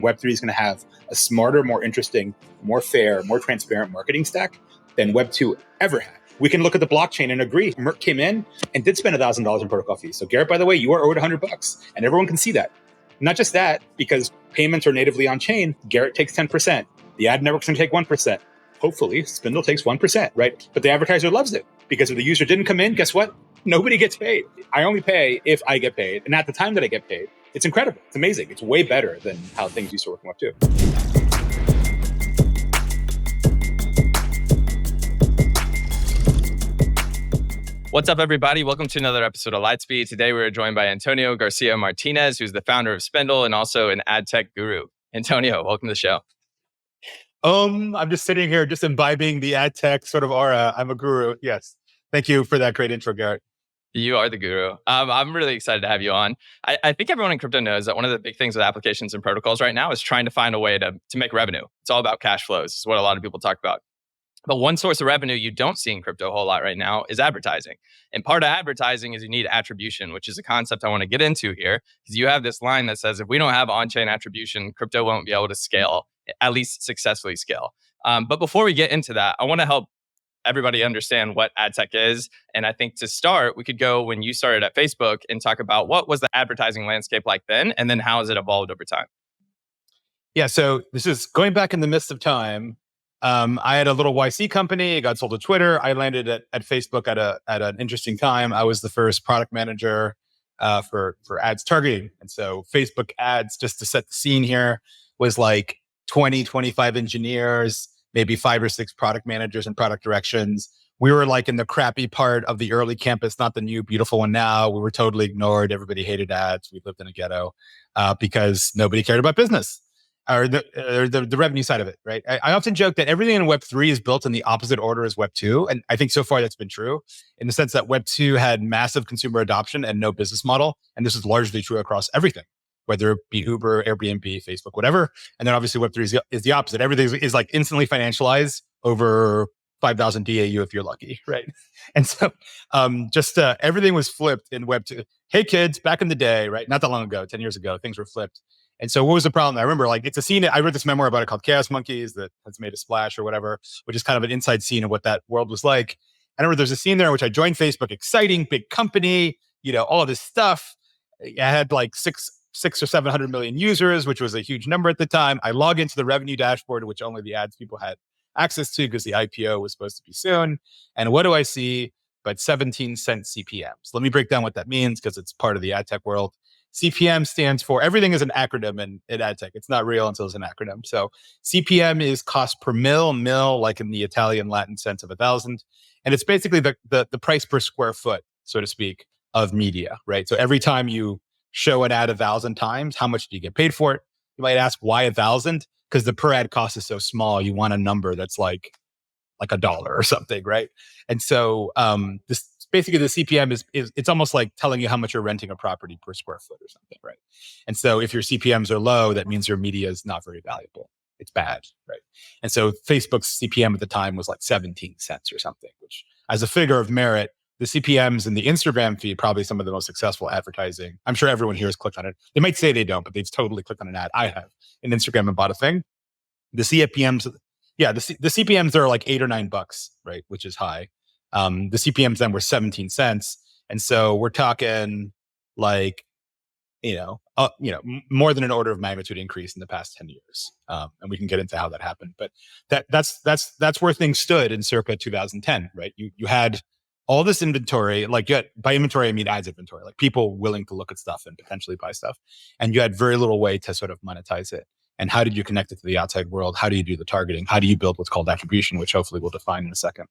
Web3 is going to have a smarter, more interesting, more fair, more transparent marketing stack than Web2 ever had. We can look at the blockchain and agree. Merck came in and did spend $1,000 in protocol fees. So Garrett, by the way, you are owed $100 and everyone can see that. Not just that, because payments are natively on chain, Garrett takes 10%. The ad network's going to take 1%. Hopefully, Spindl takes 1%, right? But the advertiser loves it because if the user didn't come in, guess what? Nobody gets paid. I only pay if I get paid. And at the time that I get paid, it's incredible. It's amazing. It's way better than how things used to work in Web2. What's up, everybody? Welcome to another episode of Lightspeed. Today, we're joined by Antonio García Martínez, who's the founder of Spindl and also an ad tech guru. Antonio, welcome to the show. I'm just sitting here, just imbibing the ad tech sort of aura. I'm a guru. Yes. Thank you for that great intro, Garrett. You are the guru. I'm really excited to have you on. I think everyone in crypto knows that one of the big things with applications and protocols right now is trying to find a way to make revenue. It's all about cash flows. It's what a lot of people talk about. But one source of revenue you don't see in crypto a whole lot right now is advertising. And part of advertising is you need attribution, which is a concept I want to get into here. Because you have this line that says, if we don't have on-chain attribution, crypto won't be able to scale, at least successfully scale. But before we get into that, I want to help everybody understand what ad tech is. And I think to start, we could go when you started at Facebook and talk about what was the advertising landscape like then, and then how has it evolved over time? Yeah, so this is going back in the midst of time. I had a little YC company. It got sold to Twitter. I landed at Facebook at an interesting time. I was the first product manager for ads targeting. And so Facebook ads, just to set the scene here, was like 20, 25 engineers, maybe 5 or 6 product managers and product directions. We were like in the crappy part of the early campus, not the new beautiful one now. We were totally ignored. Everybody hated ads. We lived in a ghetto because nobody cared about business. Or the revenue side of it, right? I often joke that everything in Web3 is built in the opposite order as Web2. And I think so far that's been true in the sense that Web2 had massive consumer adoption and no business model. And this is largely true across everything, whether it be Uber, Airbnb, Facebook, whatever. And then obviously Web3 is the opposite. Everything is like instantly financialized over 5,000 DAU if you're lucky, right? And so everything was flipped in Web2. Hey kids, back in the day, right? Not that long ago, 10 years ago, things were flipped. And so what was the problem? I remember it's a scene. I read this memoir about it called Chaos Monkeys that has made a splash or whatever, which is kind of an inside scene of what that world was like. I remember there's a scene there in which I joined Facebook, exciting, big company, all of this stuff. I had like six or 700 million users, which was a huge number at the time. I log into the revenue dashboard, which only the ads people had access to because the IPO was supposed to be soon. And what do I see but 17 cent CPMs? Let me break down what that means because it's part of the ad tech world. CPM stands for, everything is an acronym in ad tech. It's not real until it's an acronym. So CPM is cost per mil, like in the Italian Latin sense of 1,000. And it's basically the price per square foot, so to speak, of media, right? So every time you show an ad 1,000 times, how much do you get paid for it? You might ask, why 1,000? Because the per ad cost is so small. You want a number that's like $1 or something, right? And so this basically the CPM is it's almost like telling you how much you're renting a property per square foot or something, right? And so if your CPMs are low, that means your media is not very valuable. It's bad, right? And so Facebook's CPM at the time was like 17 cents or something, which as a figure of merit, the CPMs in the Instagram feed, probably some of the most successful advertising. I'm sure everyone here has clicked on it. They might say they don't, but they've totally clicked on an ad. I have in Instagram and bought a thing. The CPMs, yeah, the CPMs are like $8 or $9, right? Which is high. The CPMs then were 17 cents. And so we're talking like, more than an order of magnitude increase in the past 10 years. And we can get into how that happened, but that's where things stood in circa 2010, right? You had all this inventory, by inventory, I mean ads inventory, like people willing to look at stuff and potentially buy stuff. And you had very little way to sort of monetize it. And how did you connect it to the outside world? How do you do the targeting? How do you build what's called attribution, which hopefully we'll define in a second?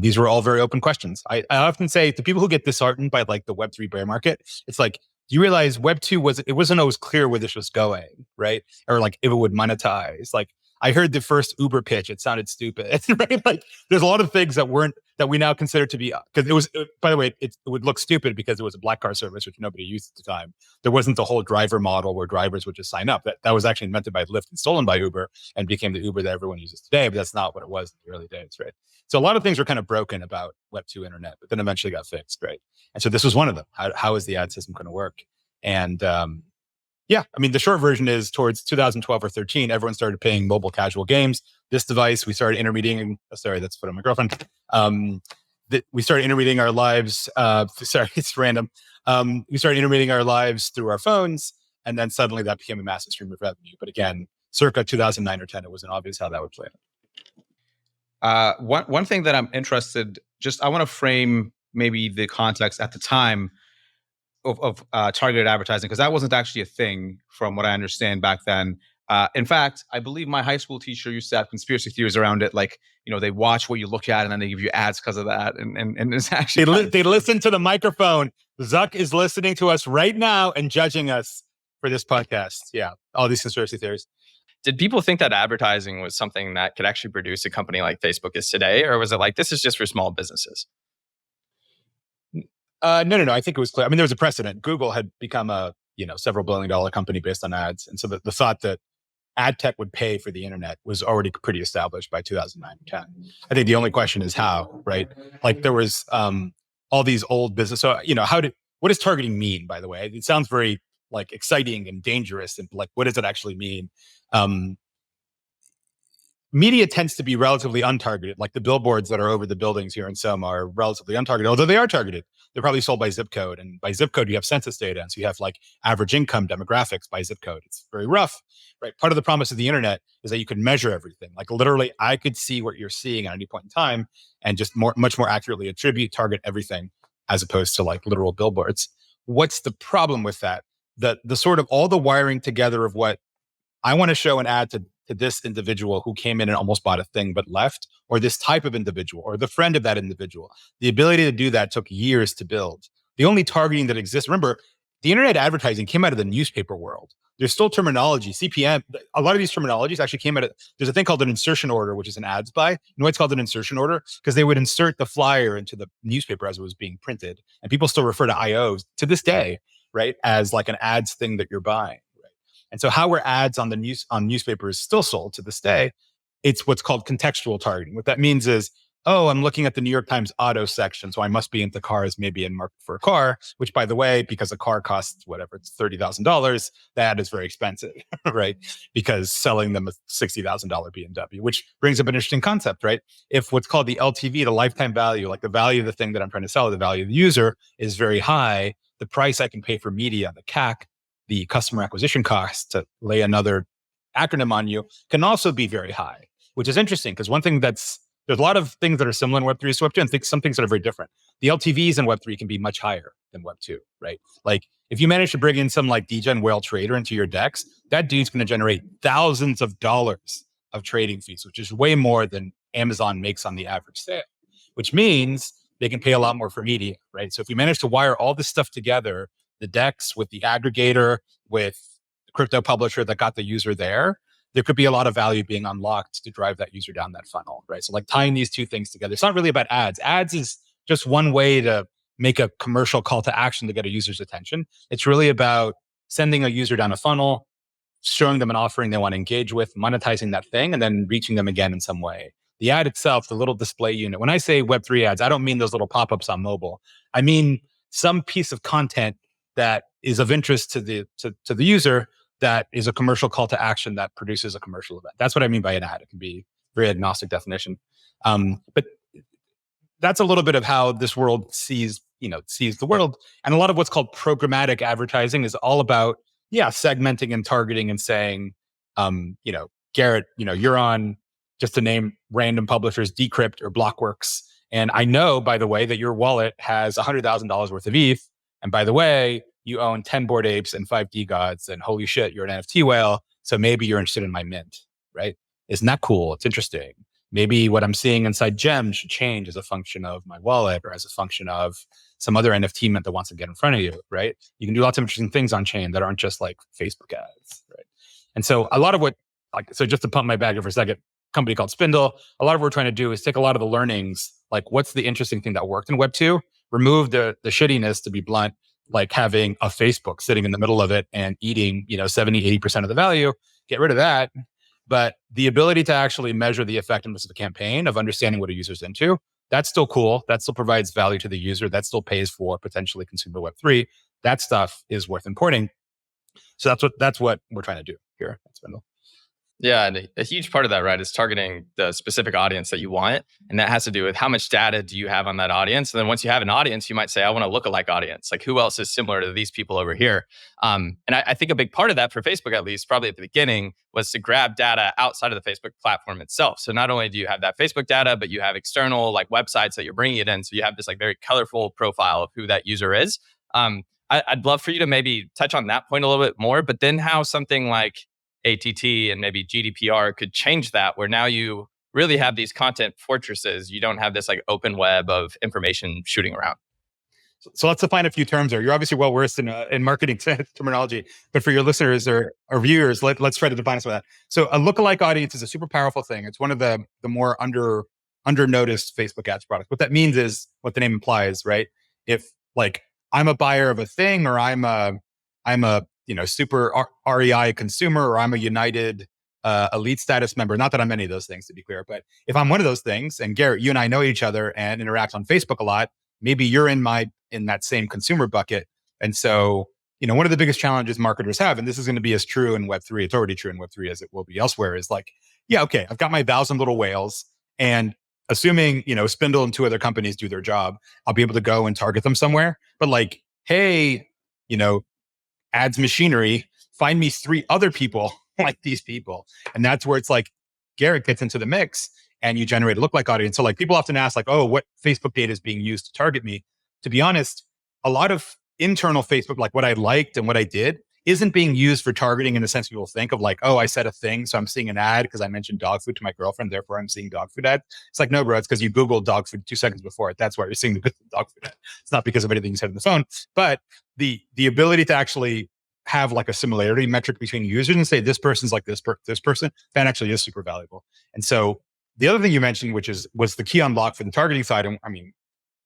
These were all very open questions. I often say to people who get disheartened by like the Web3 bear market, it's like, do you realize Web2 it wasn't always clear where this was going, right? Or like if it would monetize. Like I heard the first Uber pitch, it sounded stupid, right? Like there's a lot of things that we now consider to be, because it was, by the way, it would look stupid because it was a black car service, which nobody used at the time. There wasn't the whole driver model where drivers would just sign up. That was actually invented by Lyft and stolen by Uber and became the Uber that everyone uses today, but that's not what it was in the early days, right? So a lot of things were kind of broken about Web2 internet, but then eventually got fixed, right? And so this was one of them. How is the ad system going to work? And Yeah, I mean, the short version is towards 2012 or 13, everyone started paying mobile casual games. This device, we started intermediating. Sorry, that's put on my girlfriend. We started intermediating our lives. Sorry, it's random. We started intermediating our lives through our phones, and then suddenly that became a massive stream of revenue. But again, circa 2009 or 10, it wasn't obvious how that would play out. One thing that I'm interested, I want to frame maybe the context at the time of targeted advertising, because that wasn't actually a thing from what I understand back then. In fact, I believe my high school teacher used to have conspiracy theories around it. Like, they watch what you look at and then they give you ads because of that. And it's actually... They listen to the microphone. Zuck is listening to us right now and judging us for this podcast. Yeah, all these conspiracy theories. Did people think that advertising was something that could actually produce a company like Facebook is today? Or was it like, this is just for small businesses? No. I think it was clear. I mean, there was a precedent. Google had become a several $billion company based on ads, and so the thought that ad tech would pay for the internet was already pretty established by 2009 or 10. I think the only question is how, right? Like there was all these old business. So what does targeting mean? By the way, it sounds very like exciting and dangerous, and like what does it actually mean? Media tends to be relatively untargeted. Like the billboards that are over the buildings here in Soma are relatively untargeted, although they are targeted. They're probably sold by zip code. And by zip code, you have census data. And so you have like average income demographics by zip code. It's very rough, right? Part of the promise of the internet is that you can measure everything. Like literally, I could see what you're seeing at any point in time and just much more accurately attribute, target everything, as opposed to like literal billboards. What's the problem with that? The sort of all the wiring together of what I want to show an ad to this individual who came in and almost bought a thing but left, or this type of individual, or the friend of that individual. The ability to do that took years to build. The only targeting that exists, remember, the internet advertising came out of the newspaper world. There's still terminology, CPM. A lot of these terminologies actually came out of, there's a thing called an insertion order, which is an ads buy. You know why it's called an insertion order? Because they would insert the flyer into the newspaper as it was being printed. And people still refer to IOs to this day, right, as like an ads thing that you're buying. And so how were ads on newspapers still sold to this day? It's what's called contextual targeting. What that means is, I'm looking at the New York Times auto section, so I must be into cars, maybe in market for a car, which by the way, because a car costs whatever, it's $30,000, that is very expensive, right? Because selling them a $60,000 BMW, which brings up an interesting concept, right? If what's called the LTV, the lifetime value, like the value of the thing that I'm trying to sell, the value of the user is very high, the price I can pay for media, the CAC, the customer acquisition cost, to lay another acronym on you, can also be very high, which is interesting because one thing there's a lot of things that are similar in Web3 to Web2 and some things that are very different. The LTVs in Web3 can be much higher than Web2, right? Like if you manage to bring in some like degen whale trader into your decks, that dude's going to generate thousands of dollars of trading fees, which is way more than Amazon makes on the average sale, which means they can pay a lot more for media, right? So if we manage to wire all this stuff together, the DEX with the aggregator, with the crypto publisher that got the user there could be a lot of value being unlocked to drive that user down that funnel, right? So like tying these two things together. It's not really about ads. Ads is just one way to make a commercial call to action to get a user's attention. It's really about sending a user down a funnel, showing them an offering they want to engage with, monetizing that thing, and then reaching them again in some way. The ad itself, the little display unit. When I say Web3 ads, I don't mean those little pop-ups on mobile. I mean some piece of content that is of interest to the user, that is a commercial call to action that produces a commercial event. That's what I mean by an ad. It can be a very agnostic definition. But that's a little bit of how this world sees the world. And a lot of what's called programmatic advertising is all about, segmenting and targeting and saying, Garrett, you're on, just to name random publishers, Decrypt or Blockworks. And I know, by the way, that your wallet has $100,000 worth of ETH. And by the way, you own 10 Bored Apes and 5 DeGods, and holy shit, you're an NFT whale. So maybe you're interested in my mint, right? Isn't that cool? It's interesting. Maybe what I'm seeing inside Gem should change as a function of my wallet or as a function of some other NFT mint that wants to get in front of you, right? You can do lots of interesting things on chain that aren't just like Facebook ads, right? And so a lot of so just to pump my bag for a second, company called Spindl, a lot of what we're trying to do is take a lot of the learnings, like what's the interesting thing that worked in Web2, remove the shittiness, to be blunt, like having a Facebook sitting in the middle of it and eating, 70, 80% of the value, get rid of that. But the ability to actually measure the effectiveness of a campaign, of understanding what a user's into, that's still cool. That still provides value to the user. That still pays for potentially consumer Web3. That stuff is worth importing. So that's what we're trying to do here at Spindl. Yeah, and a huge part of that, right, is targeting the specific audience that you want. And that has to do with how much data do you have on that audience. And then once you have an audience, you might say, I want a lookalike audience. Like, who else is similar to these people over here? And I think a big part of that for Facebook, at least, probably at the beginning, was to grab data outside of the Facebook platform itself. So not only do you have that Facebook data, but you have external like websites that you're bringing it in. So you have this like very colorful profile of who that user is. I'd love for you to maybe touch on that point a little bit more, but then how something like ATT and maybe GDPR could change that, where now you really have these content fortresses. You don't have this like open web of information shooting around. So let's define a few terms there. You're obviously well versed in marketing terminology, but for your listeners or viewers, let's try to define some of that. So a lookalike audience is a super powerful thing. It's one of the more under noticed Facebook ads products. What that means is what the name implies, right? If like I'm a buyer of a thing, or I'm a super REI consumer, or I'm a United elite status member. Not that I'm any of those things, to be clear, but if I'm one of those things, and Garrett, you and I know each other and interact on Facebook a lot, maybe you're in that same consumer bucket. And so, one of the biggest challenges marketers have, and this is going to be as true in Web3, it's already true in Web3 as it will be elsewhere, is like, yeah, okay, I've got my 1,000 little whales, and assuming, Spindl and 2 other companies do their job, I'll be able to go and target them somewhere. But like, hey, ads machinery, find me 3 other people like these people. And that's where it's like Garrett gets into the mix and you generate a lookalike audience. So like people often ask like, oh, what Facebook data is being used to target me? To be honest, a lot of internal Facebook, like what I liked and what I did, isn't being used for targeting in the sense people think of like, oh, I said a thing, so I'm seeing an ad because I mentioned dog food to my girlfriend, therefore I'm seeing dog food ad. It's like, no, bro, it's because you Googled dog food 2 seconds before it. That's why you're seeing the dog food ad. It's not because of anything you said on the phone. But the ability to actually have like a similarity metric between users and say this person's like this person, that actually is super valuable. And so the other thing you mentioned, which was the key unlock for the targeting side, and I mean,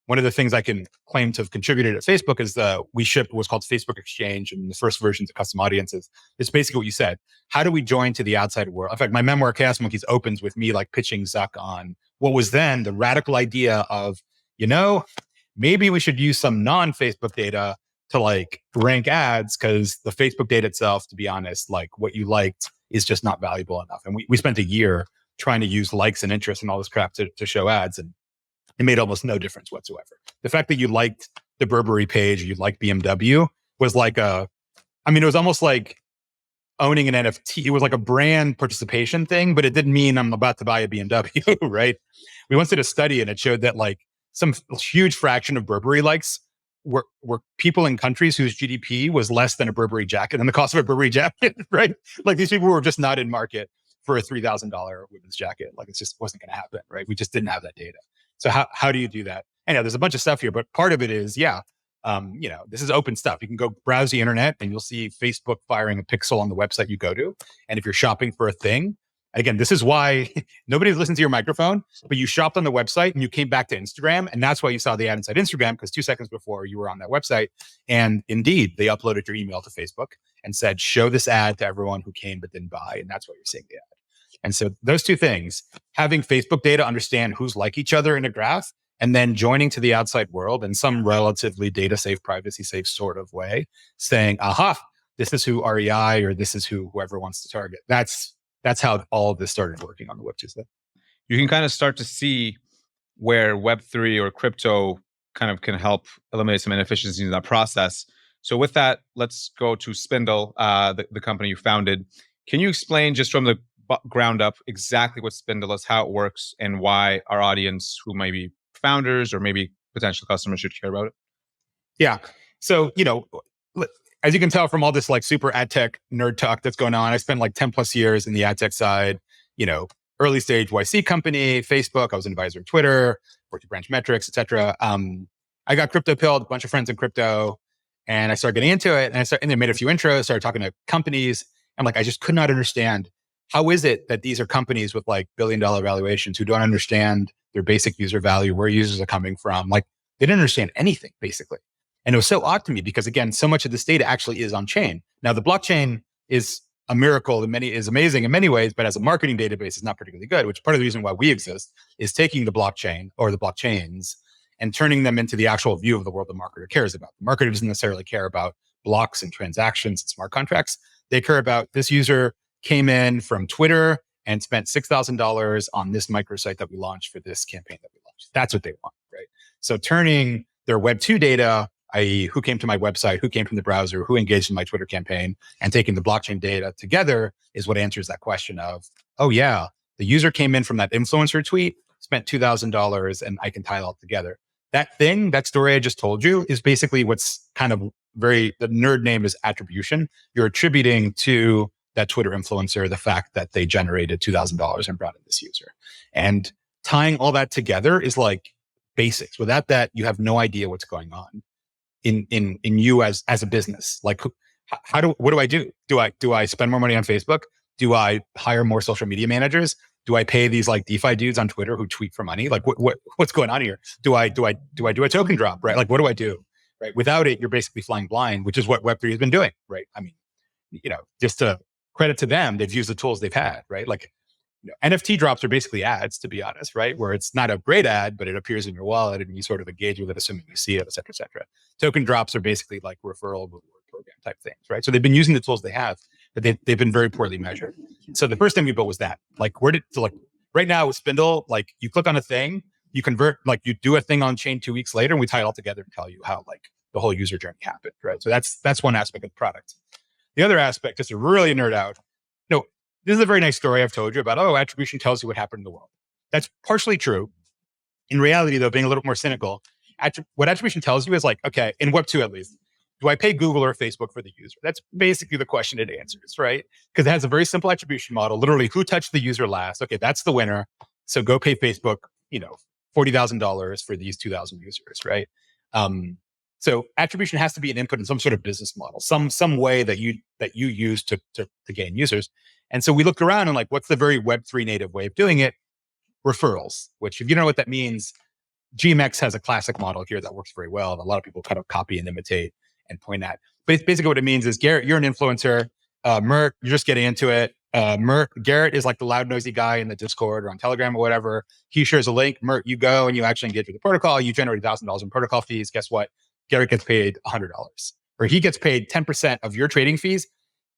one of the things I can claim to have contributed at Facebook is we shipped what's called Facebook Exchange, and the first versions of custom audiences. It's basically what you said. How do we join to the outside world? In fact, my memoir, Chaos Monkeys, opens with me like pitching Zuck on what was then the radical idea of, maybe we should use some non-Facebook data to like rank ads, because the Facebook data itself, to be honest, like what you liked is just not valuable enough. And we spent a year trying to use likes and interests and all this crap to show ads, and it made almost no difference whatsoever. The fact that you liked the Burberry page, or you liked BMW, was like it was almost like owning an NFT. It was like a brand participation thing, but it didn't mean I'm about to buy a BMW, right? We once did a study and it showed that like some huge fraction of Burberry likes were people in countries whose GDP was less than a Burberry jacket and the cost of a Burberry jacket, right? Like these people were just not in market for a $3,000 women's jacket. Like it just wasn't going to happen, right? We just didn't have that data. So how do you do that? And there's a bunch of stuff here, but part of it is, this is open stuff. You can go browse the internet and you'll see Facebook firing a pixel on the website you go to. And if you're shopping for a thing, again, this is why nobody listens to your microphone, but you shopped on the website and you came back to Instagram. And that's why you saw the ad inside Instagram, because 2 seconds before you were on that website. And indeed, they uploaded your email to Facebook and said, show this ad to everyone who came but didn't buy. And that's why you're seeing the ad. And so those 2 things, having Facebook data understand who's like each other in a graph, and then joining to the outside world in some relatively data safe, privacy safe sort of way, saying, aha, this is who REI or this is whoever wants to target. That's how all of this started working on the Web2 stuff. You can kind of start to see where Web3 or crypto kind of can help eliminate some inefficiencies in that process. So with that, let's go to Spindl, the company you founded. Can you explain just from the ground up exactly what Spindl is, how it works, and why our audience, who may be founders or maybe potential customers, should care about it? Yeah. So, as you can tell from all this like super ad tech nerd talk that's going on, I spent like 10 plus years in the ad tech side, early stage YC company, Facebook. I was an advisor at Twitter, worked at Branch Metrics, et cetera. I got crypto pilled, a bunch of friends in crypto, and I started getting into it. And I made a few intros, started talking to companies. I'm like, I just could not understand, how is it that these are companies with like $1 billion valuations who don't understand their basic user value, where users are coming from? Like they didn't understand anything basically. And it was so odd to me because again, so much of this data actually is on chain. Now the blockchain is a miracle is amazing in many ways, but as a marketing database is not particularly good, which part of the reason why we exist is taking the blockchain or the blockchains and turning them into the actual view of the world the marketer cares about. The marketer doesn't necessarily care about blocks and transactions and smart contracts. They care about this user came in from Twitter and spent $6,000 on this microsite that we launched for this campaign that we launched. That's what they want, right? So turning their Web2 data, i.e. who came to my website, who came from the browser, who engaged in my Twitter campaign, and taking the blockchain data together is what answers that question of, oh yeah, the user came in from that influencer tweet, spent $2,000, and I can tie it all together. That story I just told you is basically what's kind of the nerd name is attribution. You're attributing to that Twitter influencer the fact that they generated $2,000 and brought in this user. And tying all that together is like basics. Without that, you have no idea what's going on in you as a business. Like, what do I do? Do I spend more money on Facebook? Do I hire more social media managers? Do I pay these like DeFi dudes on Twitter who tweet for money? Like what's going on here? Do I do a token drop, right? Like what do I do? Right? Without it, you're basically flying blind, which is what Web3 has been doing, right? I mean, just to credit to them, they've used the tools they've had, right? Like NFT drops are basically ads, to be honest, right? Where it's not a great ad, but it appears in your wallet and you sort of engage with it, assuming you see it, et cetera, et cetera. Token drops are basically like referral reward program type things, right? So they've been using the tools they have, but they've been very poorly measured. So the first thing we built was that. Like, right now with Spindl, like you click on a thing, you convert, like you do a thing on chain 2 weeks later, and we tie it all together and tell you how like the whole user journey happened, right? So that's one aspect of the product. The other aspect, just to really nerd out, this is a very nice story I've told you about, attribution tells you what happened in the world. That's partially true. In reality, though, being a little more cynical, what attribution tells you is like, okay, in Web2 at least, do I pay Google or Facebook for the user? That's basically the question it answers, right? Because it has a very simple attribution model. Literally, who touched the user last? Okay, that's the winner. So go pay Facebook, $40,000 for these 2,000 users, right? So attribution has to be an input in some sort of business model, some way that you use to gain users. And so we looked around and like, what's the very Web3 native way of doing it? Referrals, which if you don't know what that means, GMX has a classic model here that works very well. And a lot of people kind of copy and imitate and point at. But basically what it means is, Garrett, you're an influencer. Mert, you're just getting into it. Garrett is like the loud, noisy guy in the Discord or on Telegram or whatever. He shares a link. Mert, you go and you actually engage with the protocol. You generate $1,000 in protocol fees. Guess what? Garrett gets paid $100, or he gets paid 10% of your trading fees,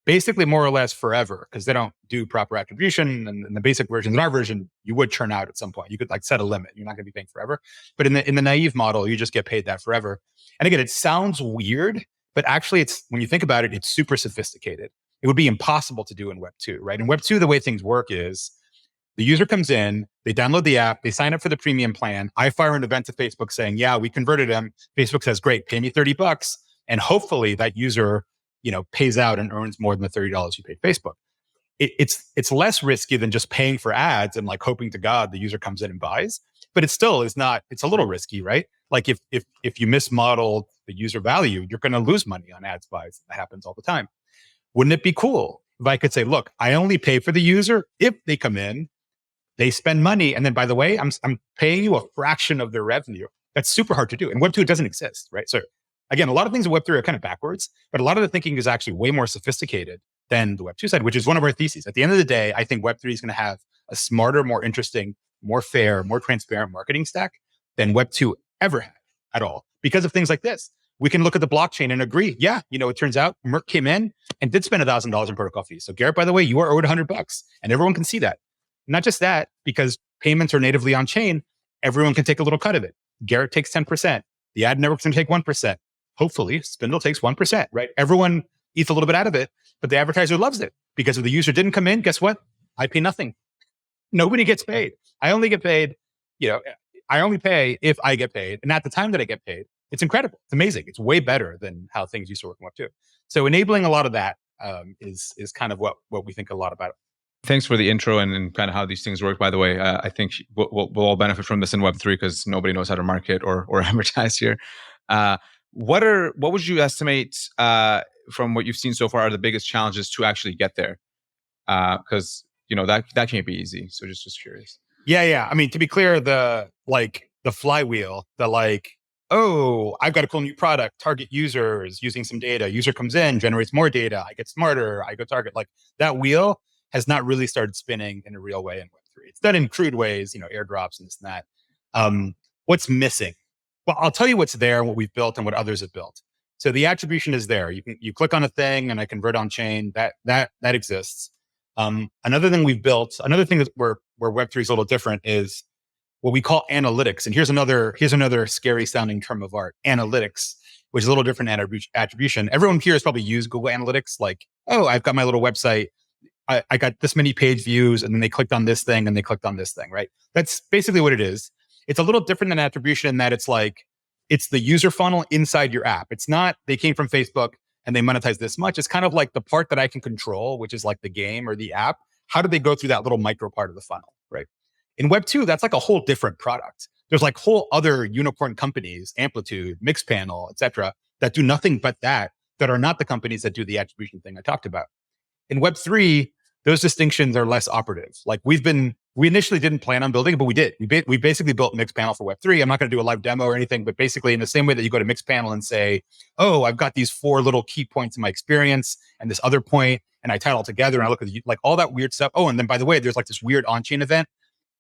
basically more or less forever, because they don't do proper attribution. And in the basic version, in our version, you would churn out at some point. You could like set a limit. You're not going to be paying forever. But in the naive model, you just get paid that forever. And again, it sounds weird, but actually it's, when you think about it, it's super sophisticated. It would be impossible to do in Web2, right? In Web2, the way things work is the user comes in, they download the app, they sign up for the premium plan. I fire an event to Facebook saying, yeah, we converted him. Facebook says, great, pay me $30. And hopefully that user, pays out and earns more than the $30 you paid Facebook. It's less risky than just paying for ads and like hoping to God the user comes in and buys. But it still is not, it's a little risky, right? Like if you mismodel the user value, you're going to lose money on ads buys. That happens all the time. Wouldn't it be cool if I could say, look, I only pay for the user if they come in, they spend money, and then by the way, I'm paying you a fraction of their revenue. That's super hard to do. In Web2, it doesn't exist, right? So again, a lot of things in Web3 are kind of backwards, but a lot of the thinking is actually way more sophisticated than the Web2 side, which is one of our theses. At the end of the day, I think Web3 is going to have a smarter, more interesting, more fair, more transparent marketing stack than Web2 ever had at all, because of things like this. We can look at the blockchain and agree. Yeah, it turns out Merck came in and did spend $1,000 in protocol fees. So Garrett, by the way, you are owed $100, and everyone can see that. Not just that, because payments are natively on chain, everyone can take a little cut of it. Garrett takes 10%. The ad network's going to take 1%. Hopefully, Spindl takes 1%, right? Everyone eats a little bit out of it, but the advertiser loves it, because if the user didn't come in, guess what? I pay nothing. Nobody gets paid. I only get paid, I only pay if I get paid. And at the time that I get paid, it's incredible. It's amazing. It's way better than how things used to work in Web2. So enabling a lot of that is kind of what we think a lot about. Thanks for the intro and kind of how these things work. By the way, I think we'll all benefit from this in Web3 because nobody knows how to market or advertise here. What would you estimate from what you've seen so far are the biggest challenges to actually get there? Because that can't be easy. So just curious. Yeah. I mean, to be clear, the flywheel, I've got a cool new product, target users using some data. User comes in, generates more data. I get smarter. I go target. Like that wheel has not really started spinning in a real way in Web3. It's done in crude ways, airdrops and this and that. What's missing? Well, I'll tell you what's there and what we've built and what others have built. So the attribution is there. You click on a thing and I convert on chain. That exists. Another thing we've built, another thing where Web3 is a little different is what we call analytics. And here's another scary sounding term of art, analytics, which is a little different than attribution. Everyone here has probably used Google Analytics, like, oh, I've got my little website. I got this many page views, and then they clicked on this thing and they clicked on this thing, right? That's basically what it is. It's a little different than attribution in that it's the user funnel inside your app. It's not, they came from Facebook and they monetize this much. It's kind of like the part that I can control, which is like the game or the app. How do they go through that little micro part of the funnel, right? In Web2, that's like a whole different product. There's like whole other unicorn companies, Amplitude, Mixpanel, et cetera, that do nothing but that are not the companies that do the attribution thing I talked about. In Web3, those distinctions are less operative. Like we initially didn't plan on building it, but we did. We basically built Mixpanel for Web3. I'm not going to do a live demo or anything, but basically in the same way that you go to Mixpanel and say, oh, I've got these 4 little key points in my experience and this other point, and I tie it all together and I look at like all that weird stuff. Oh, and then by the way, there's like this weird on-chain event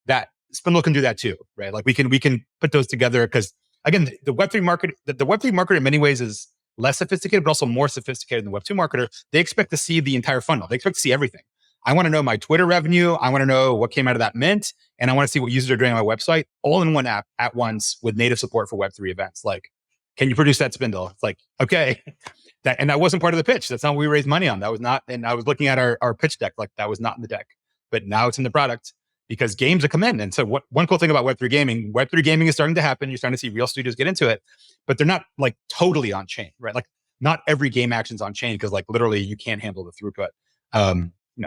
that Spindl can do that too, right? Like we can put those together because again, the Web3 market, the Web3 marketer in many ways is less sophisticated, but also more sophisticated than the Web2 marketer. They expect to see the entire funnel. They expect to see everything. I want to know my Twitter revenue. I want to know what came out of that mint. And I want to see what users are doing on my website all in one app at once with native support for Web3 events. Like, can you produce that, Spindl? It's like, okay. That wasn't part of the pitch. That's not what we raised money on. That was not, and I was looking at our pitch deck, like that was not in the deck. But now it's in the product because games have come in. And so one cool thing about Web3 gaming is starting to happen. You're starting to see real studios get into it, but they're not like totally on chain, right? Like not every game action's on chain because like literally you can't handle the throughput.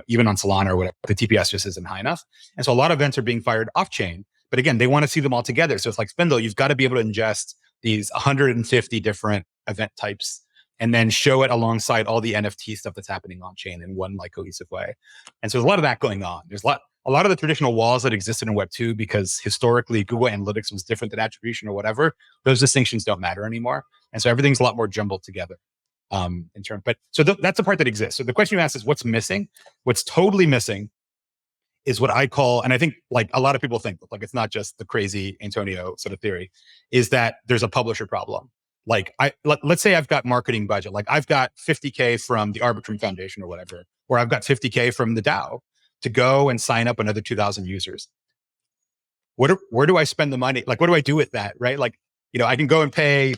Even on Solana or whatever, the TPS just isn't high enough. And so a lot of events are being fired off chain, but again, they want to see them all together. So it's like Spindl, you've got to be able to ingest these 150 different event types and then show it alongside all the NFT stuff that's happening on chain in one like cohesive way. And so there's a lot of that going on. There's a lot of the traditional walls that existed in Web2 because historically Google Analytics was different than attribution or whatever. Those distinctions don't matter anymore. And so everything's a lot more jumbled together. That's the part that exists. So the question you asked is what's missing? What's totally missing is what I call, and I think like a lot of people think, like it's not just the crazy Antonio sort of theory, is that there's a publisher problem. Like let's say I've got marketing budget, like I've got 50K from the Arbitrum Foundation or whatever, or I've got 50K from the DAO to go and sign up another 2,000 users. Where do I spend the money? Like, what do I do with that? Right? Like, I can go and pay,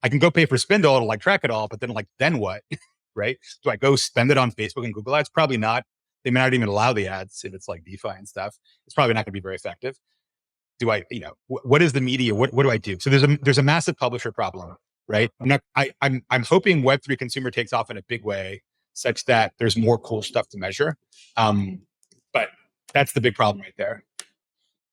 I can go pay for Spindl to like track it all, but then what, right? Do I go spend it on Facebook and Google ads? Probably not. They may not even allow the ads if it's like DeFi and stuff. It's probably not going to be very effective. Do I, what is the media? What do I do? So there's a massive publisher problem, right? I'm hoping Web3 consumer takes off in a big way such that there's more cool stuff to measure. But that's the big problem right there.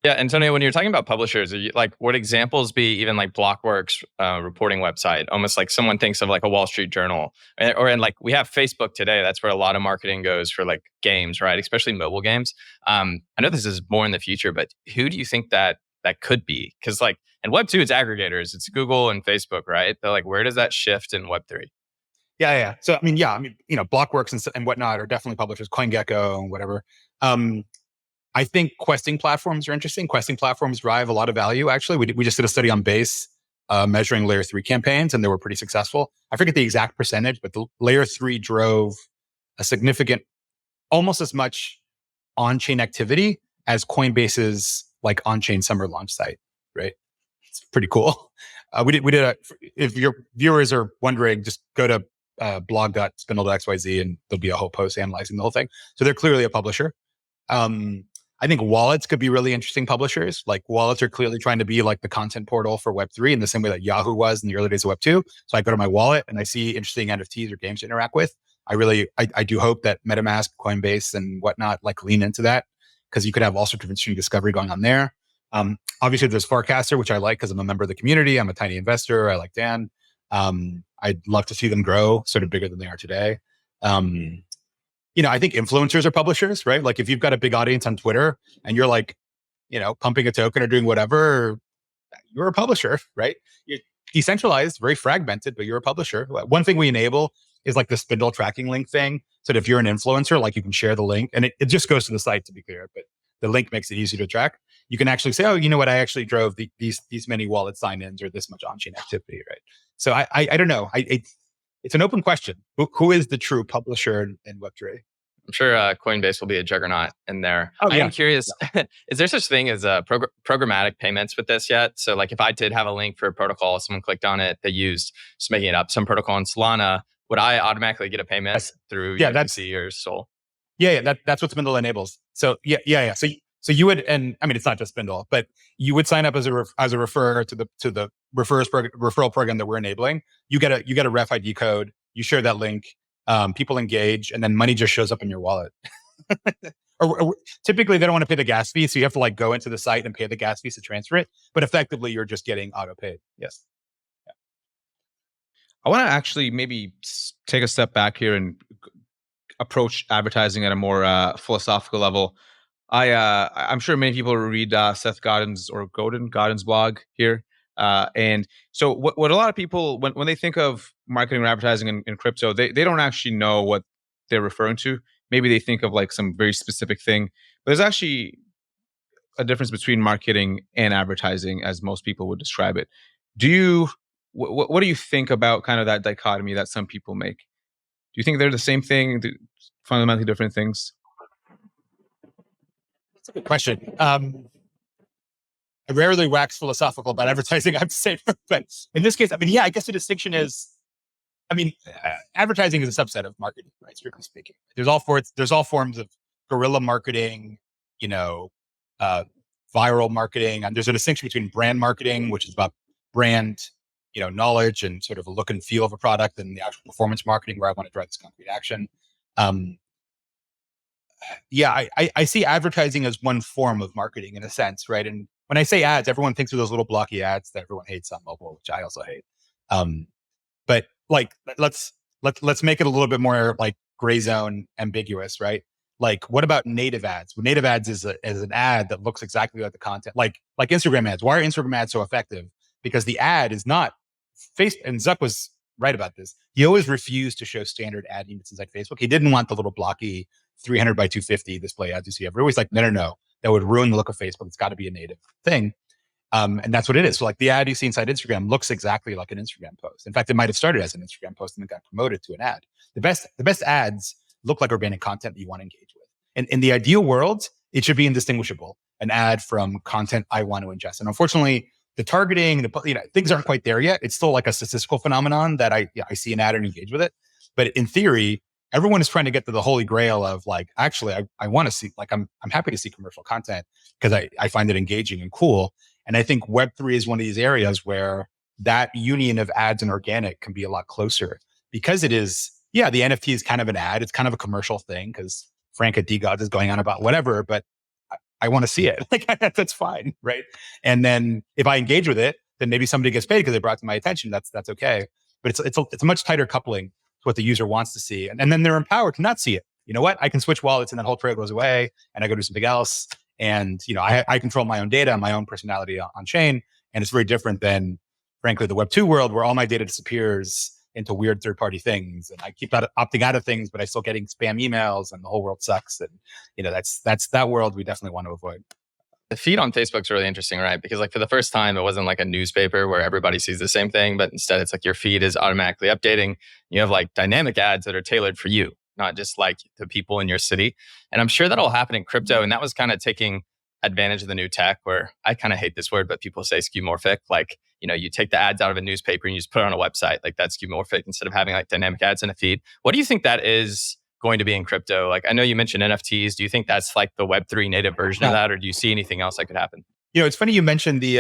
Yeah, Antonio, when you're talking about publishers, are you, like, would examples be even like Blockworks reporting website? Almost like someone thinks of like a Wall Street Journal, or like we have Facebook today. That's where a lot of marketing goes for like games, right? Especially mobile games. I know this is more in the future, but who do you think that could be? Because like in Web2, it's aggregators, it's Google and Facebook, right? But like, where does that shift in Web3? Yeah. So Blockworks and whatnot are definitely publishers. CoinGecko and whatever. I think questing platforms are interesting. Questing platforms drive a lot of value, actually. We just did a study on Base measuring layer 3 campaigns, and they were pretty successful. I forget the exact percentage, but the layer 3 drove a significant, almost as much on-chain activity as Coinbase's like on-chain summer launch site, right? It's pretty cool. If your viewers are wondering, just go to blog.spindl.xyz and there'll be a whole post analyzing the whole thing. So they're clearly a publisher. I think wallets could be really interesting publishers. Like wallets are clearly trying to be like the content portal for Web3 in the same way that Yahoo was in the early days of Web2. So I go to my wallet and I see interesting NFTs or games to interact with. I do hope that MetaMask, Coinbase and whatnot like lean into that because you could have all sorts of interesting discovery going on there. Obviously there's Farcaster, which I like because I'm a member of the community. I'm a tiny investor. I like Dan. I'd love to see them grow sort of bigger than they are today. I think influencers are publishers, right? Like if you've got a big audience on Twitter and you're like, pumping a token or doing whatever, you're a publisher, right? You're decentralized, very fragmented, but you're a publisher. One thing we enable is like the Spindl tracking link thing. So that if you're an influencer, like you can share the link and it just goes to the site to be clear, but the link makes it easy to track. you can actually say, oh, you know what? I actually drove these many wallet sign-ins or this much on-chain activity, right? So I don't know. It's an open question. Who is the true publisher in Web3? I'm sure Coinbase will be a juggernaut in there. Oh, I am curious, is there such thing as programmatic payments with this yet? So like if I did have a link for a protocol, someone clicked on it, they used, just making it up, some protocol in Solana, would I automatically get a payment through USDC or Sol? That's what Spindl enables. So yeah. So you would, and I mean, it's not just Spindl, but you would sign up as a referrer to the referral program that we're enabling. You get a ref ID code. You share that link. People engage, and then money just shows up in your wallet. or typically, they don't want to pay the gas fee, so you have to like go into the site and pay the gas fees to transfer it. But effectively, you're just getting auto paid. Yes. Yeah. I want to actually maybe take a step back here and approach advertising at a more philosophical level. I'm sure many people read Seth Godin's blog here. And so what a lot of people, when they think of marketing or advertising in crypto, they don't actually know what they're referring to. Maybe they think of like some very specific thing, but there's actually a difference between marketing and advertising as most people would describe it. What do you think about kind of that dichotomy that some people make? Do you think they're the same thing, fundamentally different things? That's a good question. I rarely wax philosophical about advertising, I have to say. But in this case, I mean, I guess the distinction is, advertising is a subset of marketing, right? Strictly speaking, there's all forms of guerrilla marketing, viral marketing, and there's a distinction between brand marketing, which is about brand, knowledge and sort of a look and feel of a product, and the actual performance marketing, where I want to drive this concrete action. I see advertising as one form of marketing in a sense, right? And when I say ads, everyone thinks of those little blocky ads that everyone hates on mobile, which I also hate. But like, let's make it a little bit more like gray zone ambiguous, right? Like, what about native ads? Well, native ads is an ad that looks exactly like the content, like Instagram ads. Why are Instagram ads so effective? Because the ad is not Facebook. And Zuck was right about this. He always refused to show standard ad units inside Facebook. He didn't want the little blocky 300 by 250 display ads you see everywhere. He's like, no. That would ruin the look of Facebook. It's got to be a native thing. And that's what it is. So like the ad you see inside Instagram looks exactly like an Instagram post. In fact, it might have started as an Instagram post and then got promoted to an ad. The best ads look like organic content that you want to engage with. And in the ideal world, it should be indistinguishable, an ad from content I want to ingest. And unfortunately, the targeting, things aren't quite there yet. It's still like a statistical phenomenon that I see an ad and engage with it. But in theory, everyone is trying to get to the holy grail of like, actually, I want to see, like, I'm happy to see commercial content because I find it engaging and cool. And I think Web3 is one of these areas where that union of ads and organic can be a lot closer, because it is, the NFT is kind of an ad. It's kind of a commercial thing because Frank at DGods is going on about whatever, but I want to see it. Like, that's fine, right? And then if I engage with it, then maybe somebody gets paid because they brought it to my attention. That's okay. But it's a much tighter coupling to what the user wants to see, and then they're empowered to not see it. You know what? I can switch wallets, and that whole trail goes away, and I go do something else. And I control my own data, my own personality on chain, and it's very different than, frankly, the Web2 world, where all my data disappears into weird third-party things, and I keep opting out of things, but I'm still getting spam emails, and the whole world sucks. And that's that world we definitely want to avoid. The feed on Facebook's really interesting, right? Because like for the first time, it wasn't like a newspaper where everybody sees the same thing, but instead it's like your feed is automatically updating. You have like dynamic ads that are tailored for you, not just like the people in your city. And I'm sure that'll happen in crypto. And that was kind of taking advantage of the new tech, where I kind of hate this word, but people say skeuomorphic. Like, you take the ads out of a newspaper and you just put it on a website. Like, that's skeuomorphic instead of having like dynamic ads in a feed. What do you think that is going to be in crypto? Like, I know you mentioned NFTs. Do you think that's like the Web3 native version of that? Or do you see anything else that could happen? It's funny you mentioned the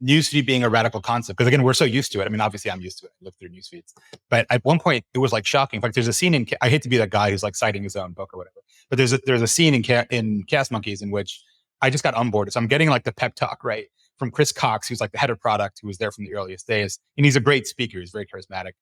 newsfeed being a radical concept, because again, we're so used to it. I mean, obviously I'm used to it. I look through newsfeeds. But at one point it was like shocking. In fact, there's a scene I hate to be that guy who's like citing his own book or whatever, but there's a scene in Cast Monkeys in which I just got onboarded. So I'm getting like the pep talk, right, from Chris Cox, who's like the head of product, who was there from the earliest days. And he's a great speaker. He's very charismatic.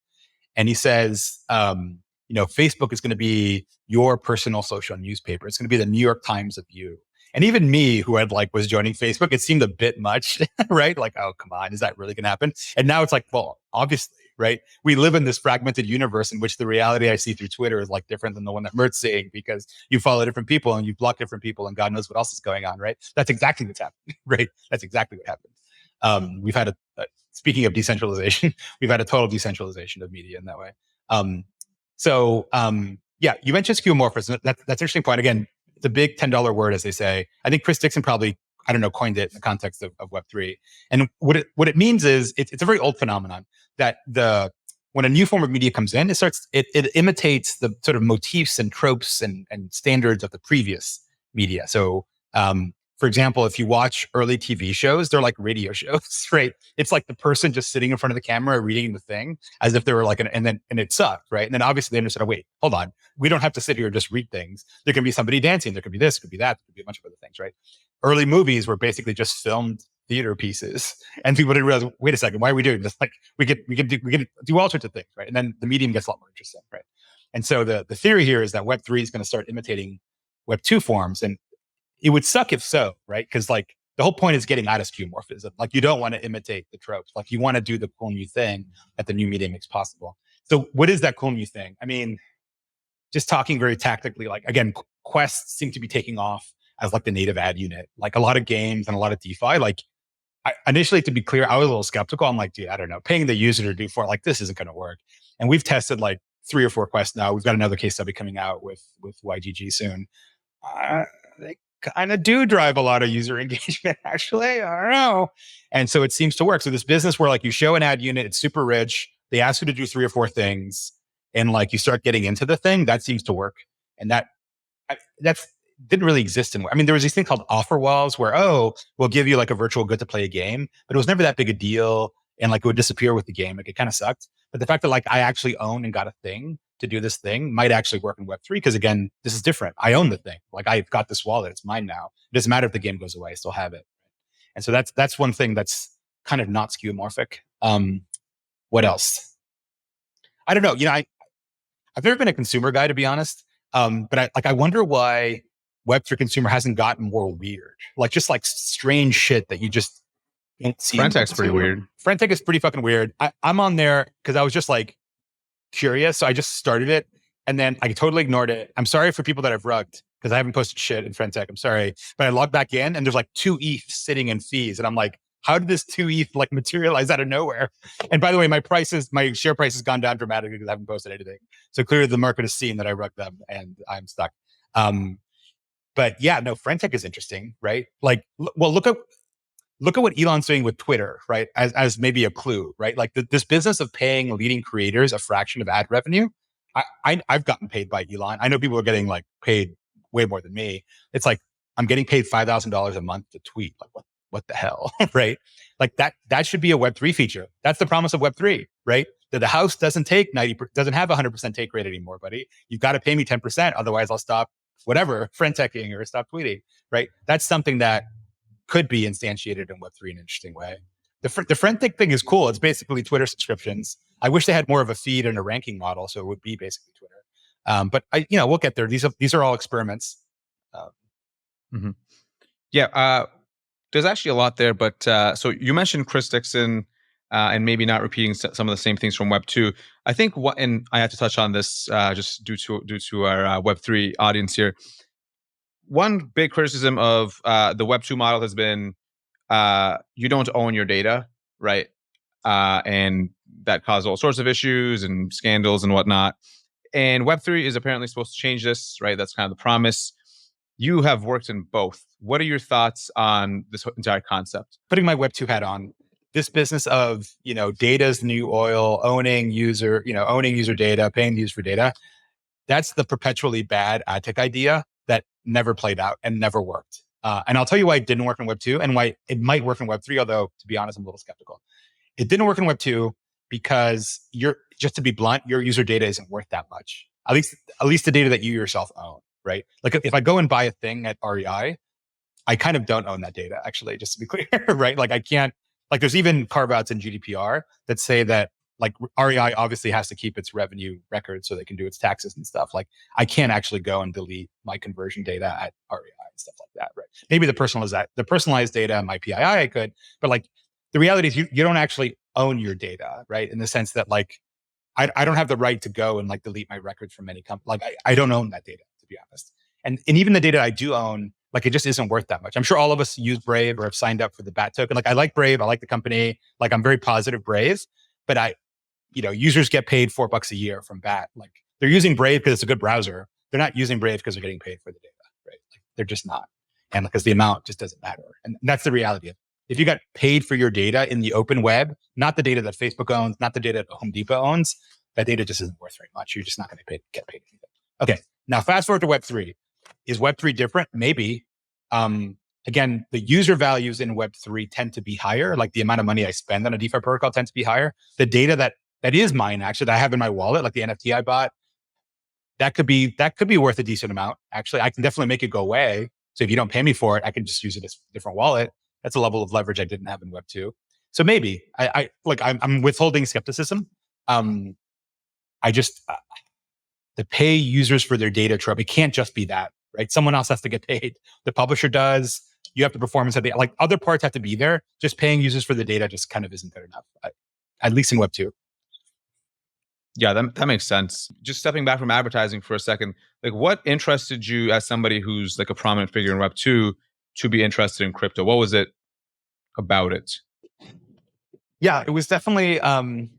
And he says, Facebook is going to be your personal social newspaper. It's going to be the New York Times of you. And even me, who was joining Facebook, it seemed a bit much, right? Like, oh, come on, is that really going to happen? And now it's like, well, obviously, right? We live in this fragmented universe in which the reality I see through Twitter is like different than the one that Mert's seeing because you follow different people and you block different people and God knows what else is going on, right? That's exactly what's happening, right? That's exactly what happened. We've had speaking of decentralization, we've had a total decentralization of media in that way. Yeah, you mentioned skeuomorphism. That's an interesting point. Again, it's a big $10 word, as they say. I think Chris Dixon probably, I don't know, coined it in the context of Web3. And what it means is it's a very old phenomenon that when a new form of media comes in, it imitates the sort of motifs and tropes and standards of the previous media. So, for example, if you watch early TV shows, they're like radio shows, right? It's like the person just sitting in front of the camera reading the thing as if they were like, and it sucked, right? And then obviously they understood, oh, wait, hold on. We don't have to sit here and just read things. There can be somebody dancing. There could be this, could be that, there could be a bunch of other things, right? Early movies were basically just filmed theater pieces, and people didn't realize, wait a second, why are we doing this? Like we can do all sorts of things, right? And then the medium gets a lot more interesting, right? And so the theory here is that Web3 is going to start imitating Web2 forms, and it would suck if so, right? Because like the whole point is getting out of skeuomorphism. Like you don't want to imitate the tropes. Like you want to do the cool new thing that the new medium makes possible. So what is that cool new thing? I mean, just talking very tactically, like again, quests seem to be taking off as like the native ad unit. Like a lot of games and a lot of DeFi, like initially, to be clear, I was a little skeptical. I'm like, dude, I don't know, paying the user to do for it, like this isn't going to work. And we've tested like 3 or 4 quests now. We've got another case study coming out with YGG soon. They kind of do drive a lot of user engagement, actually. I don't know. And so it seems to work. So this business where like you show an ad unit, it's super rich. They ask you to do 3 or 4 things, and like you start getting into the thing, that seems to work. And that's didn't really exist I mean, there was this thing called offer walls where, we'll give you like a virtual good to play a game, but it was never that big a deal. And like it would disappear with the game. Like it kind of sucked. But the fact that like I actually own and got a thing to do this thing might actually work in Web3. Because again, this is different. I own the thing. Like I've got this wallet. It's mine now. It doesn't matter if the game goes away. I still have it. And so that's one thing that's kind of not skeuomorphic. What else? I don't know. You know, I've never been a consumer guy, to be honest. But I wonder why Web3 consumer hasn't gotten more weird. Like just like strange shit that you just don't see. Frentech's pretty weird. Frentech is pretty fucking weird. I'm on there because I was just like curious. So I just started it and then I totally ignored it. I'm sorry for people that I've rugged because I haven't posted shit in Frentech. I'm sorry. But I logged back in and there's like 2 ETH sitting in fees. And I'm like, how did this 2 ETH like materialize out of nowhere? And by the way, my share price has gone down dramatically because I haven't posted anything. So clearly the market has seen that I rugged them and I'm stuck. But yeah, no, Frentech is interesting, right? Like, well, look at what Elon's doing with Twitter, right? As maybe a clue, right? Like this business of paying leading creators a fraction of ad revenue. I've gotten paid by Elon. I know people are getting like paid way more than me. It's like I'm getting paid $5,000 a month to tweet. Like what the hell, right? Like that should be a Web3 feature. That's the promise of Web3, right? That the house doesn't have 100% take rate anymore, buddy. You've got to pay me 10%, otherwise I'll stop whatever Frenteching or stop tweeting, right? That's something that could be instantiated in Web3 in an interesting way. The Frentech thing is cool. It's basically Twitter subscriptions. I wish they had more of a feed and a ranking model, so it would be basically Twitter. But we'll get there. These are all experiments. Yeah, there's actually a lot there. But so you mentioned Chris Dixon and maybe not repeating some of the same things from Web 2. I think and I have to touch on this just due to our Web3 audience here. One big criticism of the Web 2 model has been you don't own your data, right? And that caused all sorts of issues and scandals and whatnot. And Web3 is apparently supposed to change this, right? That's kind of the promise. You have worked in both. What are your thoughts on this entire concept? Putting my Web 2 hat on, this business of, data's the new oil, owning user data, paying the user for data, that's the perpetually bad ad tech idea that never played out and never worked. And I'll tell you why it didn't work in Web 2 and why it might work in Web 3, although to be honest, I'm a little skeptical. It didn't work in Web 2 because just to be blunt, your user data isn't worth that much. At least the data that you yourself own, right? Like if I go and buy a thing at REI, I kind of don't own that data, actually, just to be clear, right? Like I can't, like there's even carve-outs in GDPR that say that like REI obviously has to keep its revenue records so they can do its taxes and stuff. Like I can't actually go and delete my conversion data at REI and stuff like that, right? Maybe the personalized data, my PII I could, but like the reality is you don't actually own your data, right? In the sense that like, I don't have the right to go and like delete my records from any company. Like I don't own that data, to be honest. And even the data I do own, like it just isn't worth that much. I'm sure all of us use Brave or have signed up for the BAT token. Like I like Brave, I like the company. Like I'm very positive Brave, but users get paid $4 a year from BAT. Like they're using Brave because it's a good browser. They're not using Brave because they're getting paid for the data, right? Like they're just not. And because the amount just doesn't matter. And that's the reality of it. If you got paid for your data in the open web, not the data that Facebook owns, not the data that Home Depot owns, that data just isn't worth very much. You're just not going to get paid anything. Okay. Now fast forward to Web3. Is Web3 different? Maybe. Again, the user values in Web3 tend to be higher. Like the amount of money I spend on a DeFi protocol tends to be higher. The data that is mine, actually, that I have in my wallet, like the NFT I bought, that could be worth a decent amount. Actually, I can definitely make it go away. So if you don't pay me for it, I can just use it as a different wallet. That's a level of leverage I didn't have in Web2. So maybe I'm withholding skepticism. I just to pay users for their data trope, it can't just be that, right? Someone else has to get paid. The publisher does. You have the performance of the like other parts have to be there. Just paying users for the data just kind of isn't good enough. At least in Web2. Yeah, that makes sense. Just stepping back from advertising for a second, like what interested you as somebody who's like a prominent figure in Web2 to be interested in crypto? What was it about it? Yeah, it was definitely,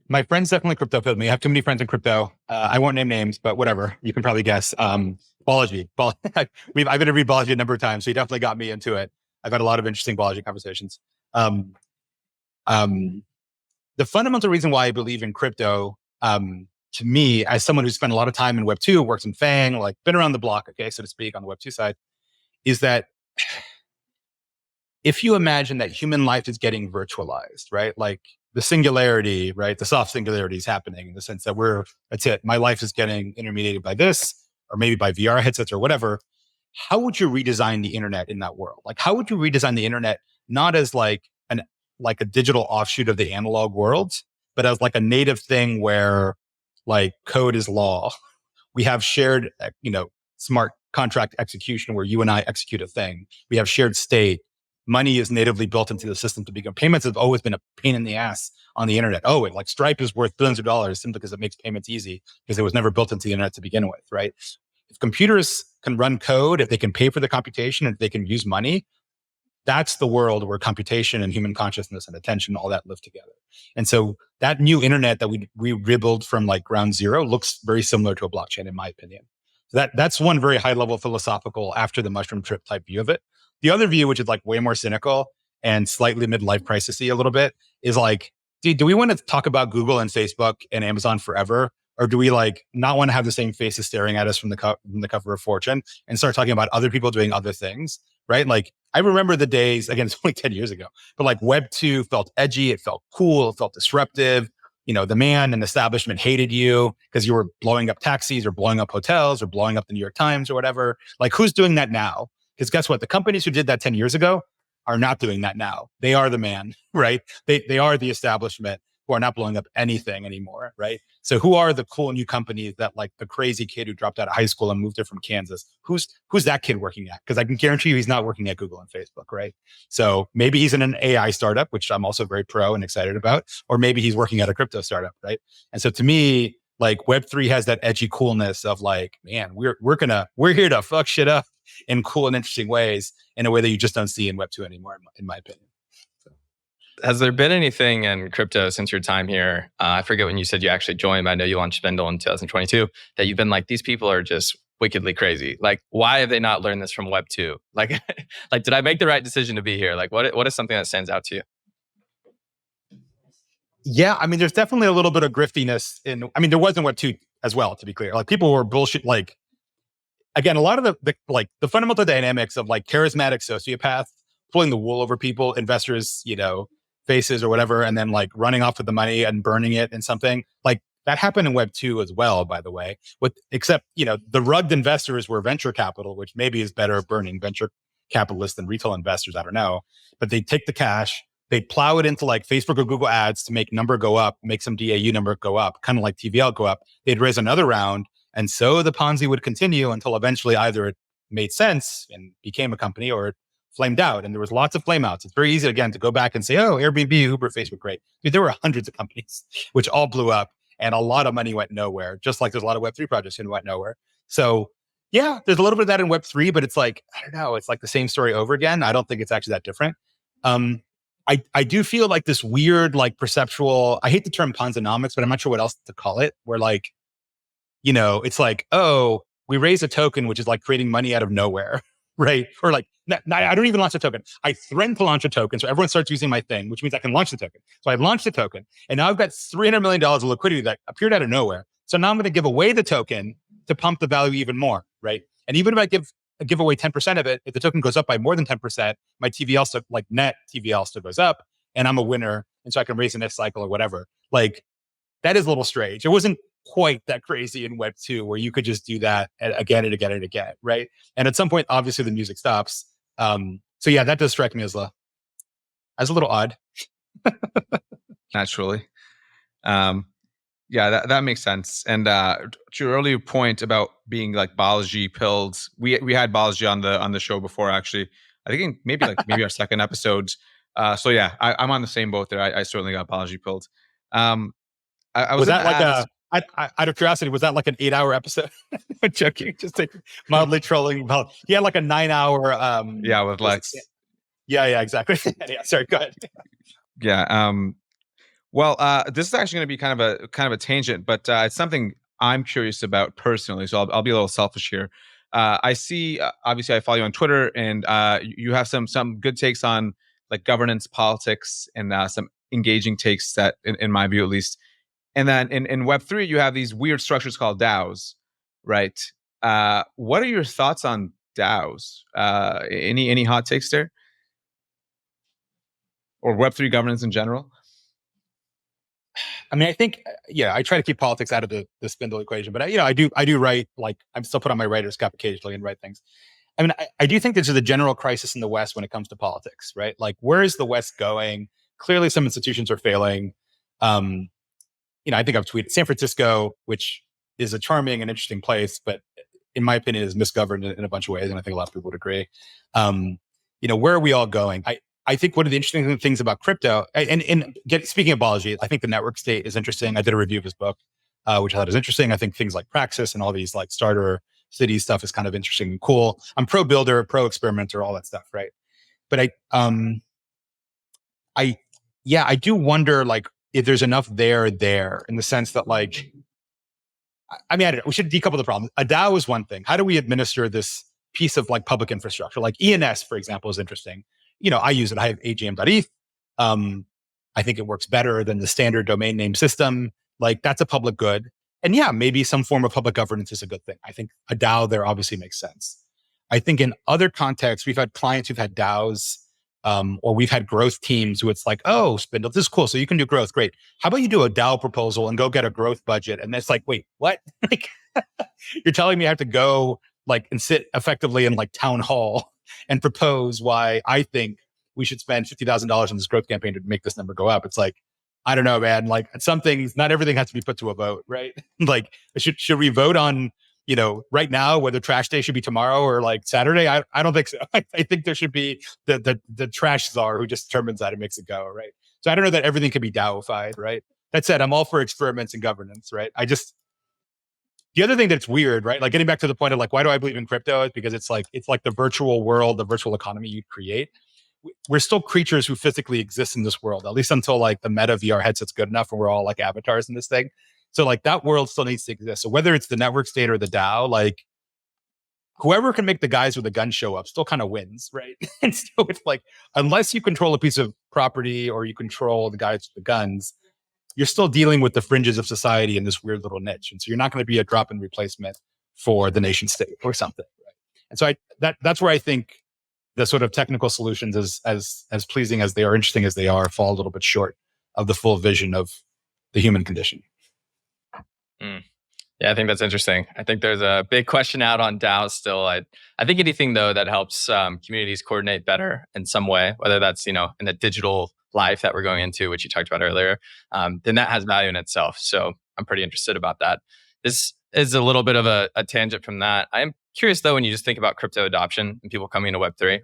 my friends definitely crypto filled me. I have too many friends in crypto. I won't name names, but whatever. You can probably guess. Balaji. I've interviewed Balaji a number of times, so he definitely got me into it. I've had a lot of interesting Balaji conversations. The fundamental reason why I believe in crypto, to me, as someone who spent a lot of time in Web2, works in FANG, like been around the block, okay, so to speak, on the Web2 side, is that if you imagine that human life is getting virtualized, right? Like the singularity, right? The soft singularity is happening in the sense that that's it. My life is getting intermediated by this, or maybe by VR headsets or whatever. How would you redesign the internet in that world? Like, how would you redesign the internet, not as like a digital offshoot of the analog world, but as like a native thing where like code is law. We have shared, smart contract execution where you and I execute a thing. We have shared state. Money is natively built into the system to begin. Payments have always been a pain in the ass on the internet. Oh, like Stripe is worth billions of dollars simply because it makes payments easy because it was never built into the internet to begin with, right? If computers can run code, if they can pay for the computation, if they can use money, that's the world where computation and human consciousness and attention, all that live together. And so that new internet that we rebuild from like ground zero looks very similar to a blockchain, in my opinion. So that's one very high level philosophical after the mushroom trip type view of it. The other view, which is like way more cynical and slightly midlife crisis-y a little bit, is like, do we want to talk about Google and Facebook and Amazon forever? Or do we like not want to have the same faces staring at us from the cover of Fortune and start talking about other people doing other things, right? Like I remember the days, again, it's only 10 years ago, but like Web2 felt edgy, it felt cool, it felt disruptive. The man and establishment hated you because you were blowing up taxis or blowing up hotels or blowing up the New York Times or whatever. Like who's doing that now? Because guess what? The companies who did that 10 years ago are not doing that now. They are the man, right? They are the establishment who are not blowing up anything anymore, right? So who are the cool new companies that like the crazy kid who dropped out of high school and moved here from Kansas? Who's that kid working at? Because I can guarantee you he's not working at Google and Facebook, right? So maybe he's in an AI startup, which I'm also very pro and excited about, or maybe he's working at a crypto startup, right? And so to me, like Web3 has that edgy coolness of like, man, we're here to fuck shit up in cool and interesting ways in a way that you just don't see in Web2 anymore, in my opinion. So. Has there been anything in crypto since your time here? I forget when you said you actually joined, but I know you launched Spindl in 2022, that you've been like, these people are just wickedly crazy. Like, why have they not learned this from Web2? Like, did I make the right decision to be here? Like, what is something that stands out to you? Yeah, I mean, there's definitely a little bit of griftiness there was in Web2 as well, to be clear. Like people were bullshit, like, again, a lot of the fundamental dynamics of like charismatic sociopaths pulling the wool over people, investors, faces or whatever, and then like running off with the money and burning it in something like that happened in Web2 as well, by the way, except the rugged investors were venture capital, which maybe is better burning venture capitalists than retail investors. I don't know, but they take the cash, they plow it into like Facebook or Google ads to make number go up, make some DAU number go up, kind of like TVL go up. They'd raise another round. And so the Ponzi would continue until eventually either it made sense and became a company or it flamed out, and there was lots of flameouts. It's very easy again to go back and say, oh, Airbnb, Uber, Facebook, great. Dude, there were hundreds of companies which all blew up, and a lot of money went nowhere. Just like there's a lot of Web3 projects that went nowhere. So yeah, there's a little bit of that in Web3, but it's like, I don't know, it's like the same story over again. I don't think it's actually that different. I do feel like this weird, like perceptual, I hate the term Ponzonomics, but I'm not sure what else to call it, where like, it's like, oh, we raise a token, which is like creating money out of nowhere, right? Or like, I don't even launch a token. I threaten to launch a token, so everyone starts using my thing, which means I can launch the token. So I launched the token, and now I've got $300 million of liquidity that appeared out of nowhere. So now I'm going to give away the token to pump the value even more, right? And even if I give away 10% of it, if the token goes up by more than 10%, my TVL still, like net TVL still goes up, and I'm a winner, and so I can raise the next cycle or whatever. Like, that is a little strange. It wasn't quite that crazy in Web 2 where you could just do that again and again and again, right? And at some point, obviously, the music stops. So yeah, that does strike me as a little odd. Naturally. Yeah, that makes sense. And to your earlier point about being like Balaji pilled, we had Balaji on the show before, actually. I think maybe our second episode. So yeah, I'm on the same boat there. I certainly got Balaji pilled. I was that like out of curiosity, was that like an 8-hour episode? I'm joking, just like mildly trolling about. He had like a 9-hour. Yeah, with Lex. Yeah, exactly. Yeah, sorry, go ahead. Yeah. Well, this is actually going to be kind of a tangent, but it's something I'm curious about personally. So I'll be a little selfish here. I see, obviously, I follow you on Twitter, and you have some good takes on like governance, politics, and some engaging takes that, in my view, at least. And then in Web3, you have these weird structures called DAOs, right? What are your thoughts on DAOs? Any hot takes there, or Web3 governance in general? I mean, I think, I try to keep politics out of the Spindl equation, but I do write, like, I'm still put on my writer's cap occasionally and write things. I mean, I do think this is a general crisis in the West when it comes to politics, right? Like, where is the West going? Clearly, some institutions are failing. I think I've tweeted San Francisco, which is a charming and interesting place, but in my opinion, is misgoverned in a bunch of ways, and I think a lot of people would agree. Where are we all going? I think one of the interesting things about crypto, speaking of Balaji, I think the network state is interesting. I did a review of his book, which I thought is interesting. I think things like Praxis and all these like starter city stuff is kind of interesting and cool. I'm pro builder, pro experimenter, all that stuff, right? But I do wonder, like, if there's enough there in the sense that, like, I don't know, we should decouple the problem. A DAO is one thing. How do we administer this piece of like public infrastructure? Like ENS, for example, is interesting. I use it. I have agm.eth. I think it works better than the standard domain name system. Like, that's a public good. And yeah, maybe some form of public governance is a good thing. I think a DAO there obviously makes sense. I think in other contexts, we've had clients who've had DAOs, or we've had growth teams who it's like, oh, Spindl, this is cool. So you can do growth. Great. How about you do a DAO proposal and go get a growth budget? And it's like, wait, what? Like, you're telling me I have to go like and sit effectively in like town hall and propose why I think we should spend $50,000 on this growth campaign to make this number go up. It's like, I don't know, man. Like, some things, not everything has to be put to a vote, right? Like, should we vote on, right now whether trash day should be tomorrow or like Saturday? I don't think so. I think there should be the trash czar who just determines that and makes it go, right? So I don't know that everything can be DAOified, right? That said, I'm all for experiments and governance, right? The other thing that's weird, right? Like, getting back to the point of like, why do I believe in crypto? Is because it's like the virtual world, the virtual economy you create. We're still creatures who physically exist in this world, at least until like the meta VR headset's good enough and we're all like avatars in this thing. So like that world still needs to exist. So whether it's the network state or the DAO, like whoever can make the guys with the gun show up still kind of wins, right? And so it's like, unless you control a piece of property or you control the guys with the guns, you're still dealing with the fringes of society in this weird little niche. And so you're not going to be a drop-in replacement for the nation state or something, right? And so that's where I think the sort of technical solutions, as pleasing as they are, interesting as they are, fall a little bit short of the full vision of the human condition. Yeah, I think that's interesting. I think there's a big question out on DAOs still. I think anything, though, that helps communities coordinate better in some way, whether that's, in the digital life that we're going into, which you talked about earlier, then that has value in itself. So I'm pretty interested about that. This is a little bit of a tangent from that. I'm curious, though, when you just think about crypto adoption and people coming to Web3,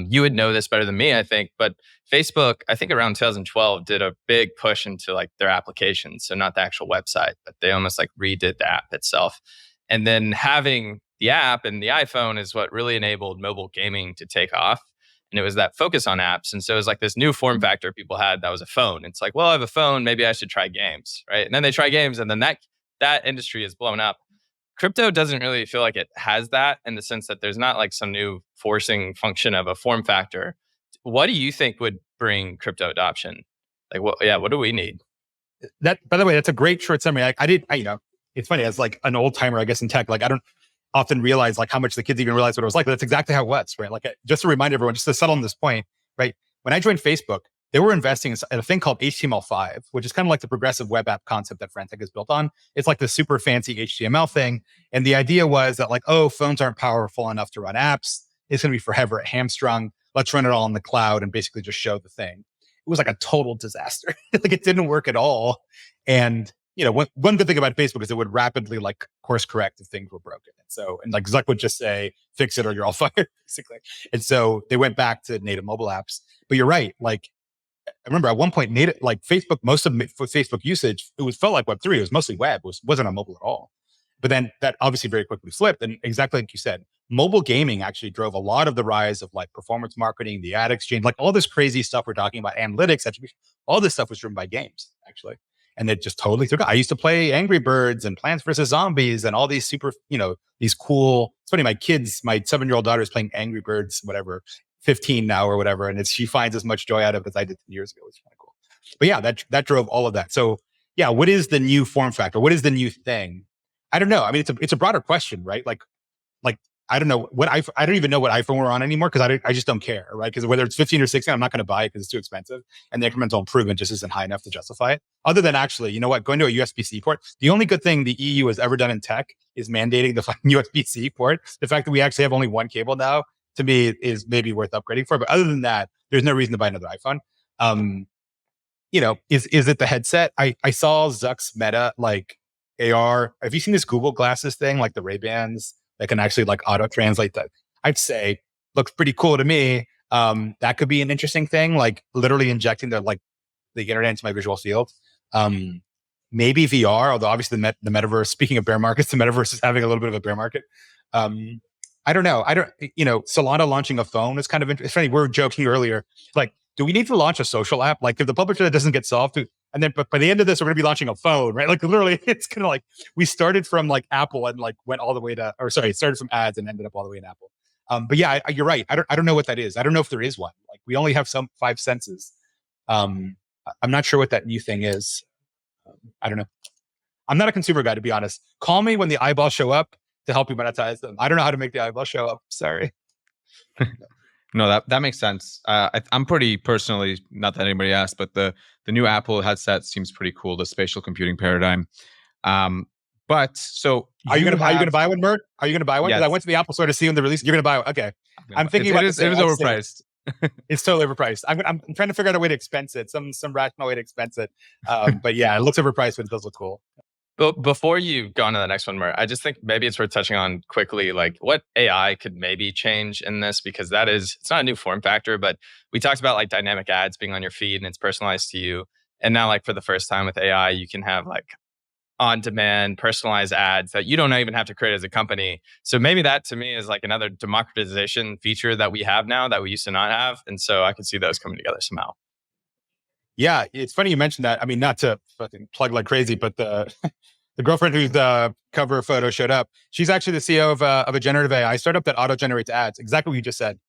You would know this better than me, I think, but Facebook, I think around 2012, did a big push into like their applications. So not the actual website, but they almost like redid the app itself. And then having the app and the iPhone is what really enabled mobile gaming to take off. And it was that focus on apps. And so it was like this new form factor people had that was a phone. It's like, well, I have a phone, maybe I should try games, right? And then they try games, and then that industry is blown up. Crypto doesn't really feel like it has that, in the sense that there's not like some new forcing function of a form factor. What do you think would bring crypto adoption? Like, what do we need? That, by the way, that's a great short summary. It's funny, as like an old timer, I guess, in tech, like I don't often realize like how much the kids even realize what it was like, but that's exactly how it was, right? Like, just to remind everyone, just to settle on this point, right? When I joined Facebook, they were investing in a thing called HTML5, which is kind of like the progressive web app concept that Friendtech is built on. It's like the super fancy HTML thing. And the idea was that like, oh, phones aren't powerful enough to run apps. It's going to be forever hamstrung. Let's run it all in the cloud and basically just show the thing. It was like a total disaster. Like, it didn't work at all. And, one good thing about Facebook is it would rapidly like course correct if things were broken. And like Zuck would just say, fix it or you're all fired, basically. And so they went back to native mobile apps. But you're right. Like, I remember at one point, native, like Facebook, most of Facebook usage, felt like Web3. It was mostly web. It wasn't on mobile at all. But then that obviously very quickly flipped. And exactly like you said, mobile gaming actually drove a lot of the rise of like performance marketing, the ad exchange, like all this crazy stuff we're talking about, analytics, attribution, all this stuff was driven by games, actually. And it just totally took off. I used to play Angry Birds and Plants vs. Zombies and all these super, these cool, it's funny, my 7-year-old daughter is playing Angry Birds, whatever, 15 now or whatever. And she finds as much joy out of it as I did 10 years ago. It's kind of cool. But yeah, that drove all of that. So yeah, what is the new form factor? What is the new thing? I don't know. I mean, it's a broader question, right? Like I don't know I don't even know what iPhone we're on anymore, because I just don't care, right? Because whether it's 15 or 16, I'm not going to buy it because it's too expensive, and the incremental improvement just isn't high enough to justify it. Other than actually, going to a USB-C port. The only good thing the EU has ever done in tech is mandating the USB-C port. The fact that we actually have only one cable now, to me, is maybe worth upgrading for. But other than that, there's no reason to buy another iPhone. Is it the headset? I saw Zuck's Meta like AR. Have you seen this Google Glasses thing, like the Ray-Bans that can actually like auto translate that? I'd say looks pretty cool to me. That could be an interesting thing, like literally injecting the internet into my visual field. Maybe VR, although obviously the metaverse, speaking of bear markets, the metaverse is having a little bit of a bear market. I don't know. Solana launching a phone is kind of interesting. It's funny. We were joking earlier, like, do we need to launch a social app? Like, if the publisher that doesn't get solved, but by the end of this, we're going to be launching a phone, right? Like, literally, it's kind of like we started from like Apple and like went all the way to, started from ads and ended up all the way in Apple. But yeah, you're right. I don't know what that is. I don't know if there is one. Like, we only have some 5 senses. I'm not sure what that new thing is. I don't know. I'm not a consumer guy, to be honest. Call me when the eyeballs show up to help you monetize them. I don't know how to make the eyeballs show up. Sorry. No, that makes sense. I'm pretty personally, not that anybody asked, but the new Apple headset seems pretty cool. The spatial computing paradigm. But so are you gonna buy one, Mert? Are you gonna buy one? Because Yes. I went to the Apple store to see when they released. You're gonna buy one. Okay. I'm thinking about it is overpriced. It's totally overpriced. I'm trying to figure out a way to expense it, some rational way to expense it. But yeah, it looks overpriced, but it does look cool. But before you go on to the next one, Mert, I just think maybe it's worth touching on quickly, like what AI could maybe change in this, because it's not a new form factor, but we talked about like dynamic ads being on your feed and it's personalized to you. And now like for the first time with AI, you can have like on-demand personalized ads that you don't even have to create as a company. So maybe that to me is like another democratization feature that we have now that we used to not have. And so I could see those coming together somehow. Yeah, it's funny you mentioned that. I mean, not to fucking plug like crazy, but the girlfriend whose cover photo showed up, she's actually the CEO of a generative AI startup that auto generates ads. Exactly what you just said.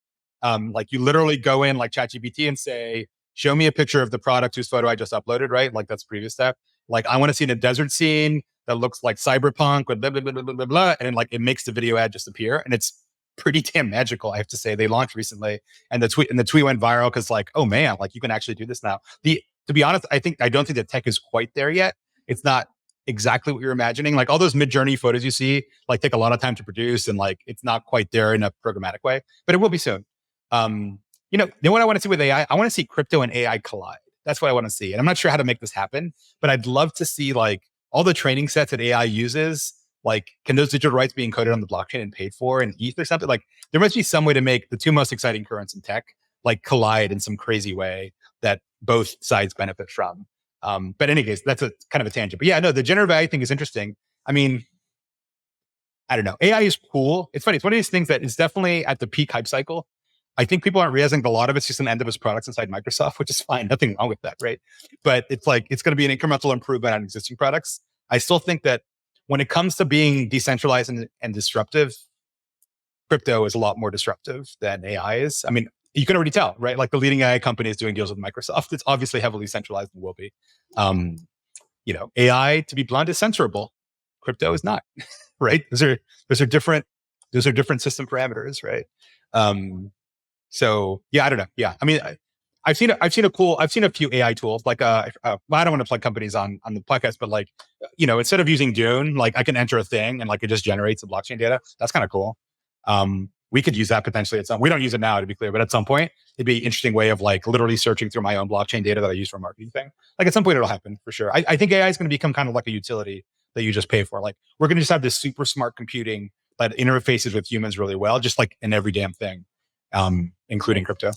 Like you literally go in like ChatGPT and say, show me a picture of the product whose photo I just uploaded, right? Like that's the previous step. Like I want to see in a desert scene that looks like cyberpunk with blah, blah, blah, blah, blah, blah. And like it makes the video ad just appear. And it's pretty damn magical, I have to say. They launched recently and the tweet went viral because like, oh man, like you can actually do this now. To be honest, I don't think the tech is quite there yet. It's not exactly what you're imagining. Like all those mid-journey photos you see, like take a lot of time to produce and like it's not quite there in a programmatic way, but it will be soon. Then what I want to see with AI, I want to see crypto and AI collide. That's what I want to see. And I'm not sure how to make this happen, but I'd love to see like all the training sets that AI uses, Like, can those digital rights be encoded on the blockchain and paid for in ETH or something? Like, there must be some way to make the two most exciting currents in tech like collide in some crazy way that both sides benefit from. But in any case, that's a kind of a tangent. But yeah, no, the generative AI thing is interesting. I mean, I don't know. AI is cool. It's funny. It's one of these things that is definitely at the peak hype cycle. I think people aren't realizing that a lot of it's just an end of its products inside Microsoft, which is fine. Nothing wrong with that, right? But it's like, it's going to be an incremental improvement on existing products. I still think that when it comes to being decentralized and disruptive, crypto is a lot more disruptive than AI is. I mean, you can already tell, right? Like the leading AI company is doing deals with Microsoft. It's obviously heavily centralized and will be. AI, to be blunt, is censorable. Crypto is not, right? Those are different system parameters, right? So yeah, I don't know. Yeah, I mean, I've seen a few AI tools like well, I don't want to plug companies on the podcast, but like, instead of using Dune, like I can enter a thing and like it just generates the blockchain data. That's kind of cool. We could use that potentially at some. We don't use it now, to be clear, but at some point it'd be an interesting way of like literally searching through my own blockchain data that I use for a marketing thing. Like at some point it'll happen for sure. I think AI is going to become kind of like a utility that you just pay for. Like we're going to just have this super smart computing that interfaces with humans really well, just like in every damn thing, including crypto.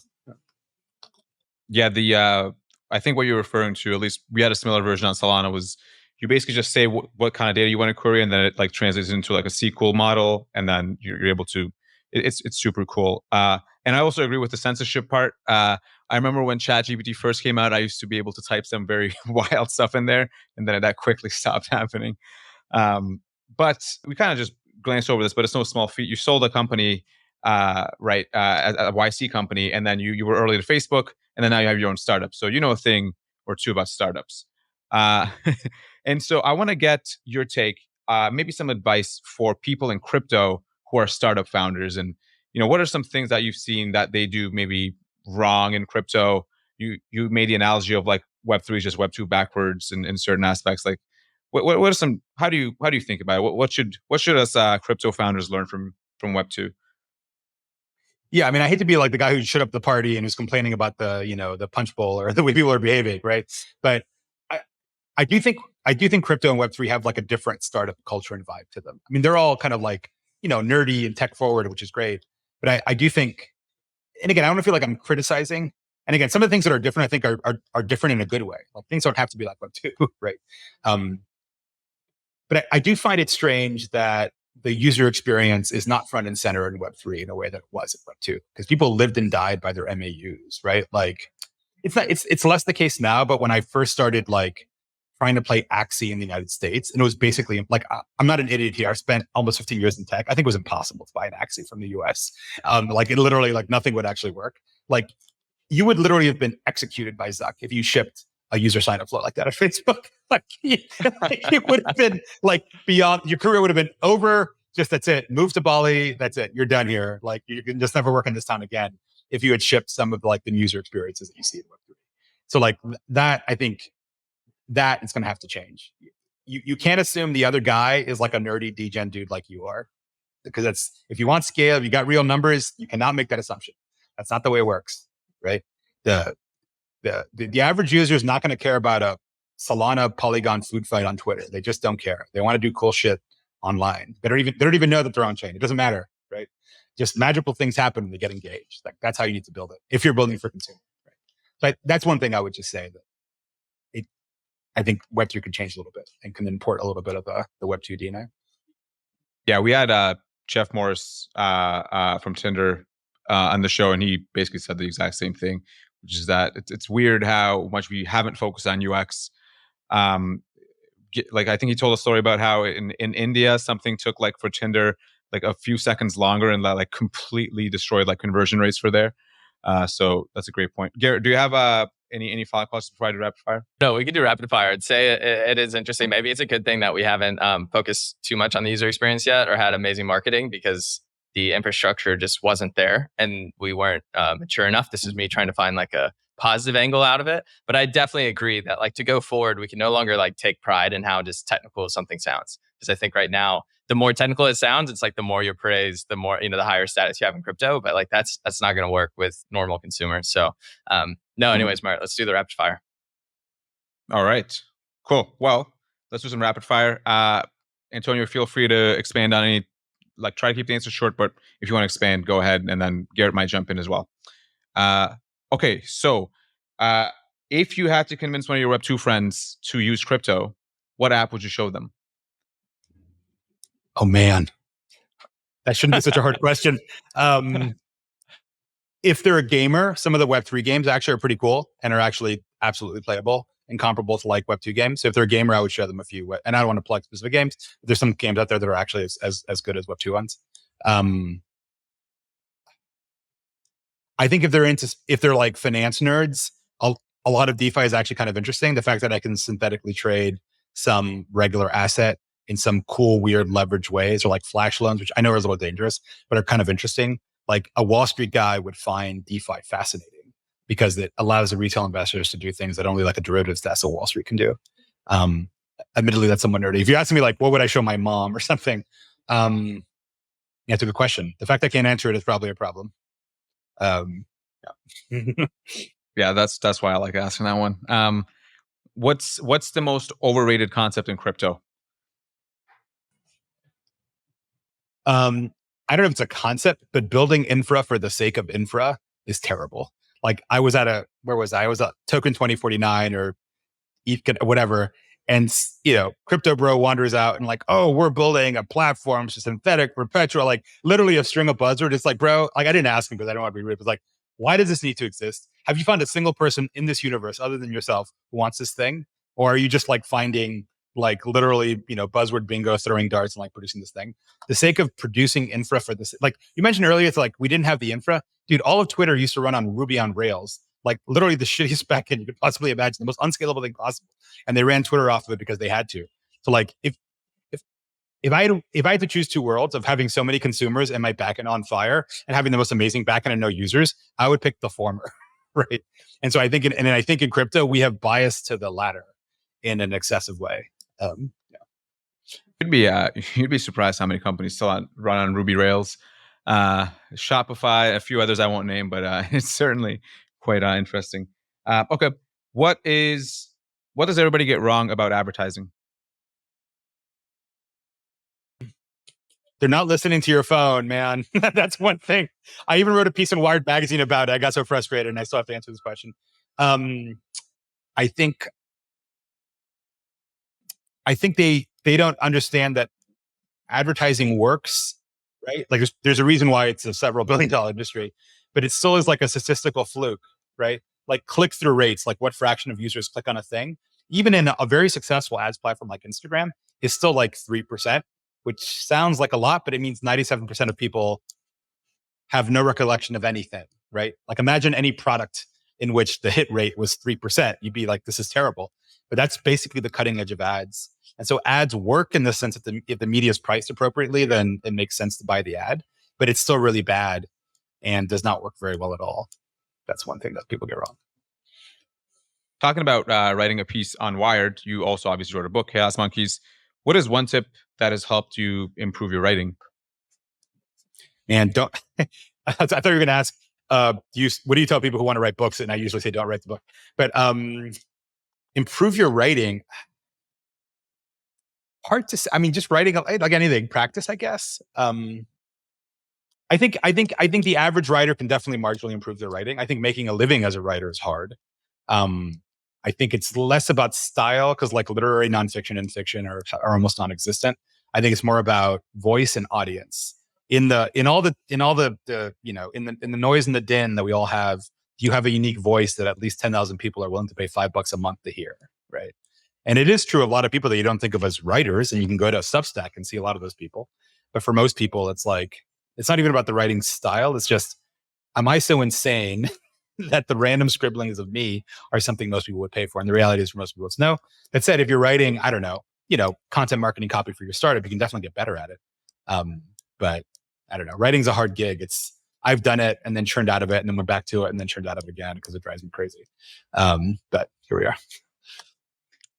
Yeah, I think what you're referring to, at least we had a similar version on Solana, was you basically just say what kind of data you want to query, and then it like translates into like a SQL model, and then you're able to. It's super cool. And I also agree with the censorship part. I remember when ChatGPT first came out, I used to be able to type some very wild stuff in there, and then that quickly stopped happening. But we kind of just glanced over this, but it's no small feat. You sold a company, right, a YC company, and then you were early to Facebook, and then now you have your own startup. So you know a thing or two about startups. And so I want to get your take, maybe some advice for people in crypto who are startup founders, and what are some things that you've seen that they do maybe wrong in crypto? You made the analogy of like Web3 is just Web2 backwards in certain aspects. Like what are some? How do you think about it? What should us crypto founders learn from Web2? Yeah, I mean, I hate to be like the guy who showed up at the party and who's complaining about the punch bowl or the way people are behaving, right? But I do think crypto and Web3 have like a different startup culture and vibe to them. I mean, they're all kind of like nerdy and tech forward, which is great. But I do think, and again, I don't feel like I'm criticizing. And again, some of the things that are different, I think are different in a good way. Like things don't have to be like Web2, right? But I do find it strange that the user experience is not front and center in Web3 in a way that it was in Web2, because people lived and died by their MAUs, right? Like it's less the case now, but when I first started like trying to play Axie in the United States, and it was basically like, I'm not an idiot here. I've spent almost 15 years in tech. I think it was impossible to buy an Axie from the US. Like it literally, like nothing would actually work. Like you would literally have been executed by Zuck if you shipped a user sign up flow like that at Facebook. Like it would have been like beyond, your career would have been over. Just that's it. Move to Bali. That's it. You're done here. Like you can just never work in this town again if you had shipped some of like the user experiences that you see in Web3. So like that, I think that is going to have to change. You can't assume the other guy is like a nerdy degen dude like you are, because that's, if you want scale, if you got real numbers, you cannot make that assumption. That's not the way it works, right? The average user is not going to care about a Solana Polygon food fight on Twitter. They just don't care. They want to do cool shit online. They don't even know that they're on chain. It doesn't matter, right? Just magical things happen when they get engaged. Like that's how you need to build it if you're building for consumer. Right? But that's one thing I would just say, that I think Web3 could change a little bit and can import a little bit of the Web2 DNA. Yeah, we had Jeff Morris from Tinder on the show, and he basically said the exact same thing, which is that it's weird how much we haven't focused on UX. Like I think he told a story about how in India something took like for Tinder like a few seconds longer, and that like completely destroyed like conversion rates for there. So that's a great point. Garrett, do you have any follow-up questions before I do rapid fire? No, we could do rapid fire. I'd say it is interesting. Maybe it's a good thing that we haven't focused too much on the user experience yet, or had amazing marketing, because the infrastructure just wasn't there and we weren't mature enough. This is me trying to find like a positive angle out of it. But I definitely agree that like to go forward, we can no longer like take pride in how just technical something sounds. Because I think right now, the more technical it sounds, it's like the more you're praised, the more, the higher status you have in crypto. But like that's not going to work with normal consumers. So no, anyways, Mart, let's do the rapid fire. All right, cool. Well, let's do some rapid fire. Antonio, feel free to expand on any. Like, try to keep the answer short, but if you want to expand, go ahead, and then Garrett might jump in as well. Okay, so if you had to convince one of your Web2 friends to use crypto, what app would you show them? Oh man, that shouldn't be such a hard question. If they're a gamer, some of the Web3 games actually are pretty cool and are actually absolutely playable and comparable to like Web2 games. So if they're a gamer, I would show them a few. And I don't want to plug specific games. But there's some games out there that are actually as good as Web2 ones. I think if they're like finance nerds, a lot of DeFi is actually kind of interesting. The fact that I can synthetically trade some regular asset in some cool, weird leverage ways, or like flash loans, which I know are a little dangerous, but are kind of interesting. Like a Wall Street guy would find DeFi fascinating because it allows the retail investors to do things that only like a derivatives desk of Wall Street can do. Admittedly, that's somewhat nerdy. If you ask me like, what would I show my mom or something? Yeah, it's a good question. The fact I can't answer it is probably a problem. Yeah. Yeah, that's why I like asking that one. What's the most overrated concept in crypto? I don't know if it's a concept, but building infra for the sake of infra is terrible. Like I was at where was I? I was at Token 2049 or ETH, whatever. And, Crypto Bro wanders out and like, oh, we're building a platform, synthetic, perpetual, like literally a string of buzzwords. It's like, bro, like I didn't ask him because I don't want to be rude. It's like, why does this need to exist? Have you found a single person in this universe other than yourself who wants this thing? Or are you just like finding like literally, buzzword bingo, throwing darts and like producing this thing? The sake of producing infra for this, like you mentioned earlier, it's like we didn't have the infra. Dude, all of Twitter used to run on Ruby on Rails, like literally the shittiest backend you could possibly imagine, the most unscalable thing possible. And they ran Twitter off of it because they had to. So like if I had to choose two worlds of having so many consumers and my backend on fire and having the most amazing backend and no users, I would pick the former, right? And so I think in crypto we have bias to the latter in an excessive way. You'd be surprised how many companies still run on Ruby Rails. Shopify, a few others I won't name, but it's certainly quite interesting. Okay, what does everybody get wrong about advertising? They're not listening to your phone, man. That's one thing. I even wrote a piece in Wired magazine about it. I got so frustrated, and I still have to answer this question. I think they don't understand that advertising works, right? Like there's a reason why it's a several billion-dollar industry, but it still is like a statistical fluke, right? Like click-through rates, like what fraction of users click on a thing, even in a very successful ads platform like Instagram, is still like 3%, which sounds like a lot, but it means 97% of people have no recollection of anything, right? Like imagine any product in which the hit rate was 3%. You'd be like, this is terrible. But that's basically the cutting edge of ads. And so ads work in the sense that if the media is priced appropriately, then it makes sense to buy the ad, but it's still really bad and does not work very well at all. That's one thing that people get wrong. Talking about writing a piece on Wired, you also obviously wrote a book, Chaos Monkeys. What is one tip that has helped you improve your writing? And don't, I thought you were going to ask, what do you tell people who want to write books? And I usually say, don't write the book, but improve your writing. Hard to say. I mean, just writing like anything, practice, I guess. I think the average writer can definitely marginally improve their writing. I think making a living as a writer is hard. I think it's less about style because like literary nonfiction and fiction are almost non-existent. I think it's more about voice and audience. In the noise and the din that we all have, you have a unique voice that at least 10,000 people are willing to pay $5 a month to hear, right? And it is true of a lot of people that you don't think of as writers, and you can go to Substack and see a lot of those people. But for most people, it's like, it's not even about the writing style. It's just, am I so insane that the random scribblings of me are something most people would pay for? And the reality is for most people, it's no. That said, if you're writing, I don't know, content marketing copy for your startup, you can definitely get better at it. But I don't know, writing's a hard gig. I've done it and then churned out of it and then went back to it and then churned out of it again because it drives me crazy. But here we are.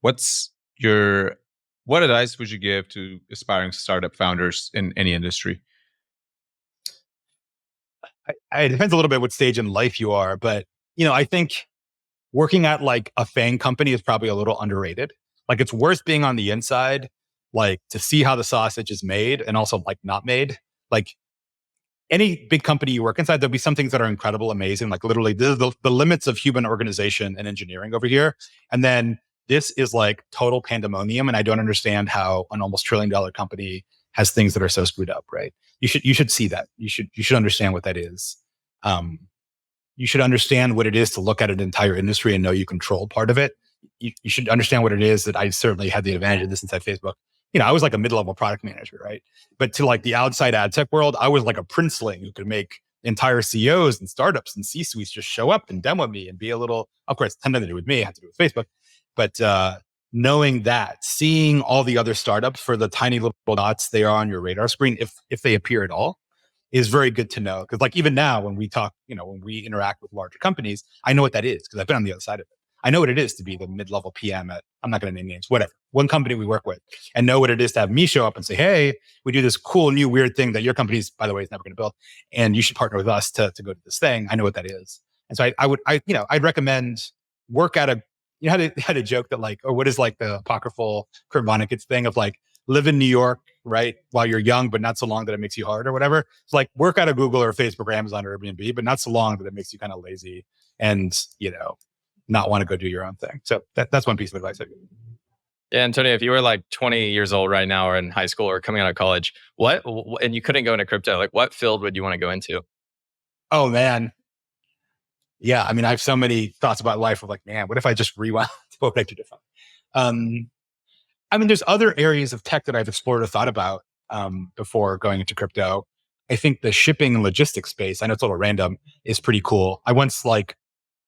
What advice would you give to aspiring startup founders in any industry? It depends a little bit what stage in life you are, but I think working at like a FANG company is probably a little underrated. Like it's worth being on the inside like to see how the sausage is made and also like not made. Like any big company you work inside, there'll be some things that are incredible, amazing. Like literally the limits of human organization and engineering over here. And then this is like total pandemonium. And I don't understand how an almost $1 trillion company has things that are so screwed up, right? You should see that. You should understand what that is. You should understand what it is to look at an entire industry and know you control part of it. You should understand what it is that I certainly had the advantage of this inside Facebook. I was like a mid-level product manager, right? But to like the outside ad tech world, I was like a princeling who could make entire CEOs and startups and C-suites just show up and demo me and be a little, of course, it had nothing to do with me, it had to do with Facebook. But knowing that, seeing all the other startups for the tiny little dots they are on your radar screen, if they appear at all, is very good to know. Because like even now when we talk, when we interact with larger companies, I know what that is because I've been on the other side of it. I know what it is to be the mid-level PM at, I'm not going to name names, whatever, one company we work with, and know what it is to have me show up and say, hey, we do this cool new weird thing that your company's, by the way, is never going to build, and you should partner with us to go to this thing. I know what that is. And so I'd recommend work at a, how to joke that like, or what is like the apocryphal Kurt Vonnegut's thing of like, live in New York, right? While you're young, but not so long that it makes you hard or whatever. It's like work at a Google or Facebook or Amazon or Airbnb, but not so long that it makes you kind of lazy and, not want to go do your own thing. So that's one piece of advice. Yeah, Antonio, if you were like 20 years old right now or in high school or coming out of college, and you couldn't go into crypto, like what field would you want to go into? Oh, man. Yeah, I mean, I have so many thoughts about life of like, man, what if I just rewound? What would I do different? I mean, there's other areas of tech that I've explored or thought about before going into crypto. I think the shipping and logistics space, I know it's a little random, is pretty cool. I once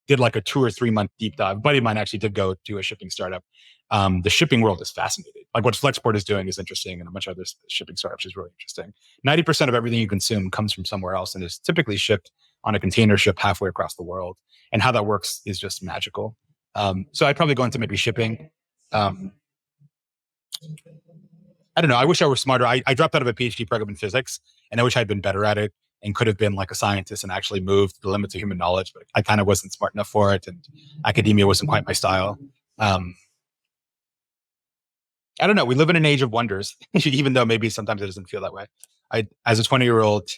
did like a 2 or 3 month deep dive. A buddy of mine actually did go do a shipping startup. The shipping world is fascinating. Like what Flexport is doing is interesting, and a bunch of other shipping startups is really interesting. 90% of everything you consume comes from somewhere else and is typically shipped on a container ship halfway across the world. And how that works is just magical. So I'd probably go into maybe shipping. I don't know. I wish I were smarter. I dropped out of a PhD program in physics, and I wish I'd been better at it and could have been like a scientist and actually moved the limits of human knowledge, but I kind of wasn't smart enough for it, and academia wasn't quite my style. I don't know. We live in an age of wonders, even though maybe sometimes it doesn't feel that way. As a 20-year-old,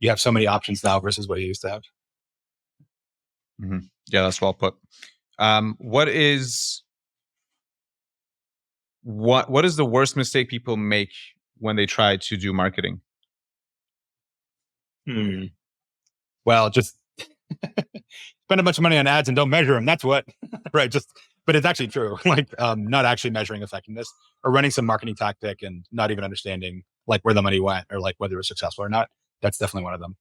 you have so many options now versus what you used to have. Mm-hmm. Yeah, that's well put. What is the worst mistake people make when they try to do marketing? Well, just spend a bunch of money on ads and don't measure them. That's what, right? But it's actually true. Like, not actually measuring effectiveness or running some marketing tactic and not even understanding like where the money went or like whether it was successful or not. That's definitely one of them.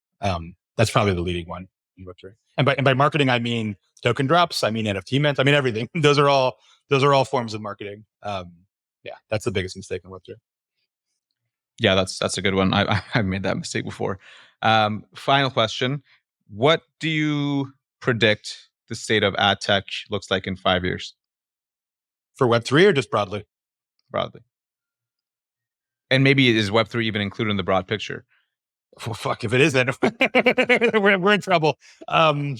That's probably the leading one in Web3. And by marketing, I mean token drops. I mean NFT mints. I mean everything. Those are all forms of marketing. Yeah, that's the biggest mistake in Web3. Yeah, that's a good one. I've made that mistake before. Final question. What do you predict the state of ad tech looks like in 5 years? For Web3 or just broadly? Broadly. And maybe is Web3 even included in the broad picture? Well, fuck, if it is, then we're in trouble. I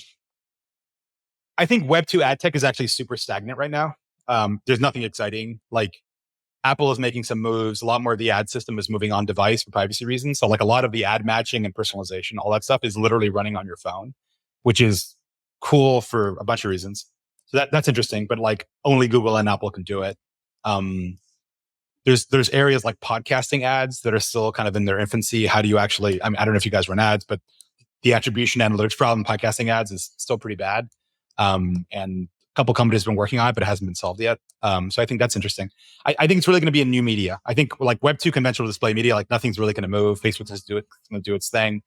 think Web2 ad tech is actually super stagnant right now. There's nothing exciting. Like Apple is making some moves. A lot more of the ad system is moving on device for privacy reasons. So like a lot of the ad matching and personalization, all that stuff is literally running on your phone, which is cool for a bunch of reasons. So that's interesting, but like only Google and Apple can do it. There's areas like podcasting ads that are still kind of in their infancy. How do you actually, I mean, I don't know if you guys run ads, but the attribution analytics problem in podcasting ads is still pretty bad. And a couple companies have been working on it, but it hasn't been solved yet. So I think that's interesting. I think it's really going to be a new media. I think like Web2 conventional display media, like nothing's really going to move. Facebook is going to do its thing.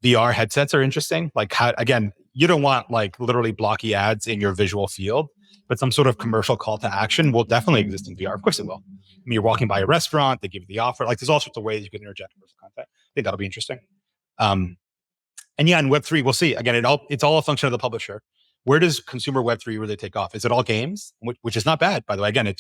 VR headsets are interesting. Like how, again, you don't want like literally blocky ads in your visual field, but some sort of commercial call to action will definitely exist in VR. Of course it will. I mean, you're walking by a restaurant, they give you the offer. Like there's all sorts of ways you can interject commercial content. I think that'll be interesting. And yeah, in Web3, we'll see. Again, it's all a function of the publisher. Where does consumer Web3 really take off? Is it all games? Which is not bad, by the way. Again,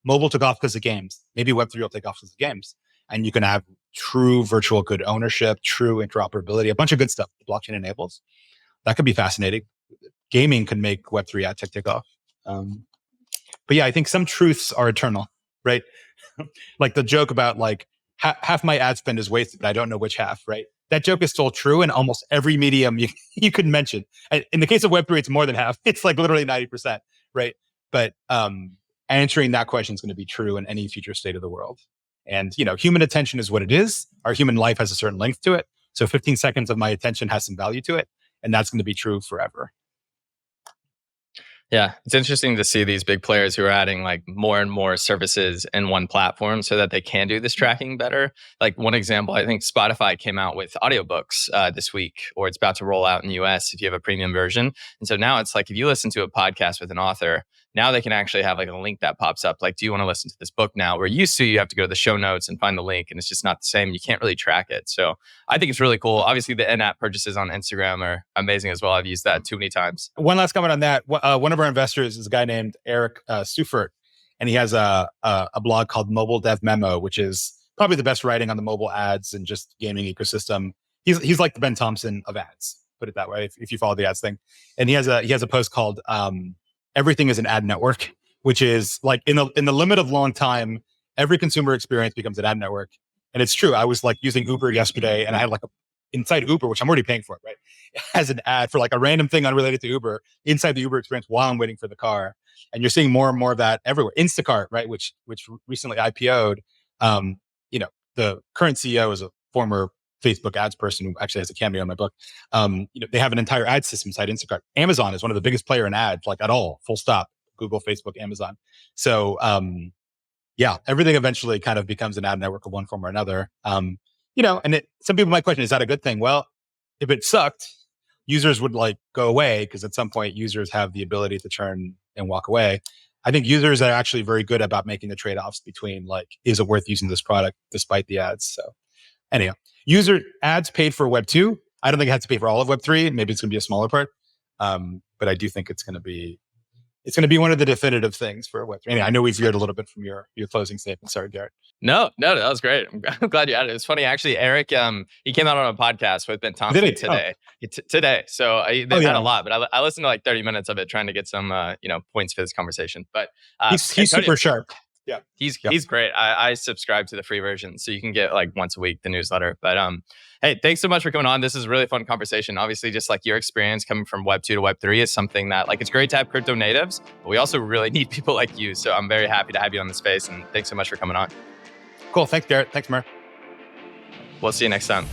mobile took off because of games. Maybe Web3 will take off because of games. And you can have true virtual good ownership, true interoperability, a bunch of good stuff the blockchain enables. That could be fascinating. Gaming could make Web3 ad tech take off. But yeah, I think some truths are eternal, right? like the joke about like half my ad spend is wasted, but I don't know which half, right? That joke is still true in almost every medium you could mention. In the case of Web3, it's more than half. It's like literally 90%, right? But answering that question is going to be true in any future state of the world. And, human attention is what it is. Our human life has a certain length to it. So 15 seconds of my attention has some value to it. And that's going to be true forever. Yeah, it's interesting to see these big players who are adding like more and more services in one platform so that they can do this tracking better. Like one example, I think Spotify came out with audiobooks this week, or it's about to roll out in the US if you have a premium version. And so now it's like if you listen to a podcast with an author, now they can actually have like a link that pops up. Like, do you want to listen to this book now? Where used to, you have to go to the show notes and find the link, and it's just not the same. You can't really track it. So I think it's really cool. Obviously, the in-app purchases on Instagram are amazing as well. I've used that too many times. One last comment on that. One of our investors is a guy named Eric Seufert, and he has a blog called Mobile Dev Memo, which is probably the best writing on the mobile ads and just gaming ecosystem. He's like the Ben Thompson of ads, put it that way, if you follow the ads thing. And he has a post called Everything is an Ad Network, which is like in the limit of long time, every consumer experience becomes an ad network. And it's true. I was like using Uber yesterday, and I had like inside Uber, which I'm already paying for, right? It has an ad for like a random thing unrelated to Uber inside the Uber experience while I'm waiting for the car. And you're seeing more and more of that everywhere. Instacart, right? Which recently IPO'd. The current CEO is a former Facebook ads person who actually has a cameo in my book. They have an entire ad system inside Instacart. Amazon is one of the biggest player in ads, like at all, full stop. Google, Facebook, Amazon. So everything eventually kind of becomes an ad network of one form or another. And some people might question, is that a good thing? Well, if it sucked, users would like go away, because at some point users have the ability to churn and walk away. I think users are actually very good about making the trade-offs between like, is it worth using this product despite the ads? So anyhow, user ads paid for Web 2. I don't think it has to pay for all of Web 3. Maybe it's going to be a smaller part. But I do think it's going to be one of the definitive things for Web 3. Anyway, I know we've veered a little bit from your closing statement. Sorry, Garrett. No, that was great. I'm glad you added it. It's funny, actually, Eric, he came out on a podcast with Ben Thompson today. Today. So they had a lot, but I listened to like 30 minutes of it trying to get some, points for this conversation. But he's super sharp. Yeah, he's great. I subscribe to the free version, so you can get like once a week the newsletter. But hey, thanks so much for coming on. This is a really fun conversation. Obviously, just like your experience coming from Web 2 to Web 3 is something that like it's great to have crypto natives, but we also really need people like you. So I'm very happy to have you on the space, and thanks so much for coming on. Cool. Thanks, Garrett. Thanks, Mer. We'll see you next time.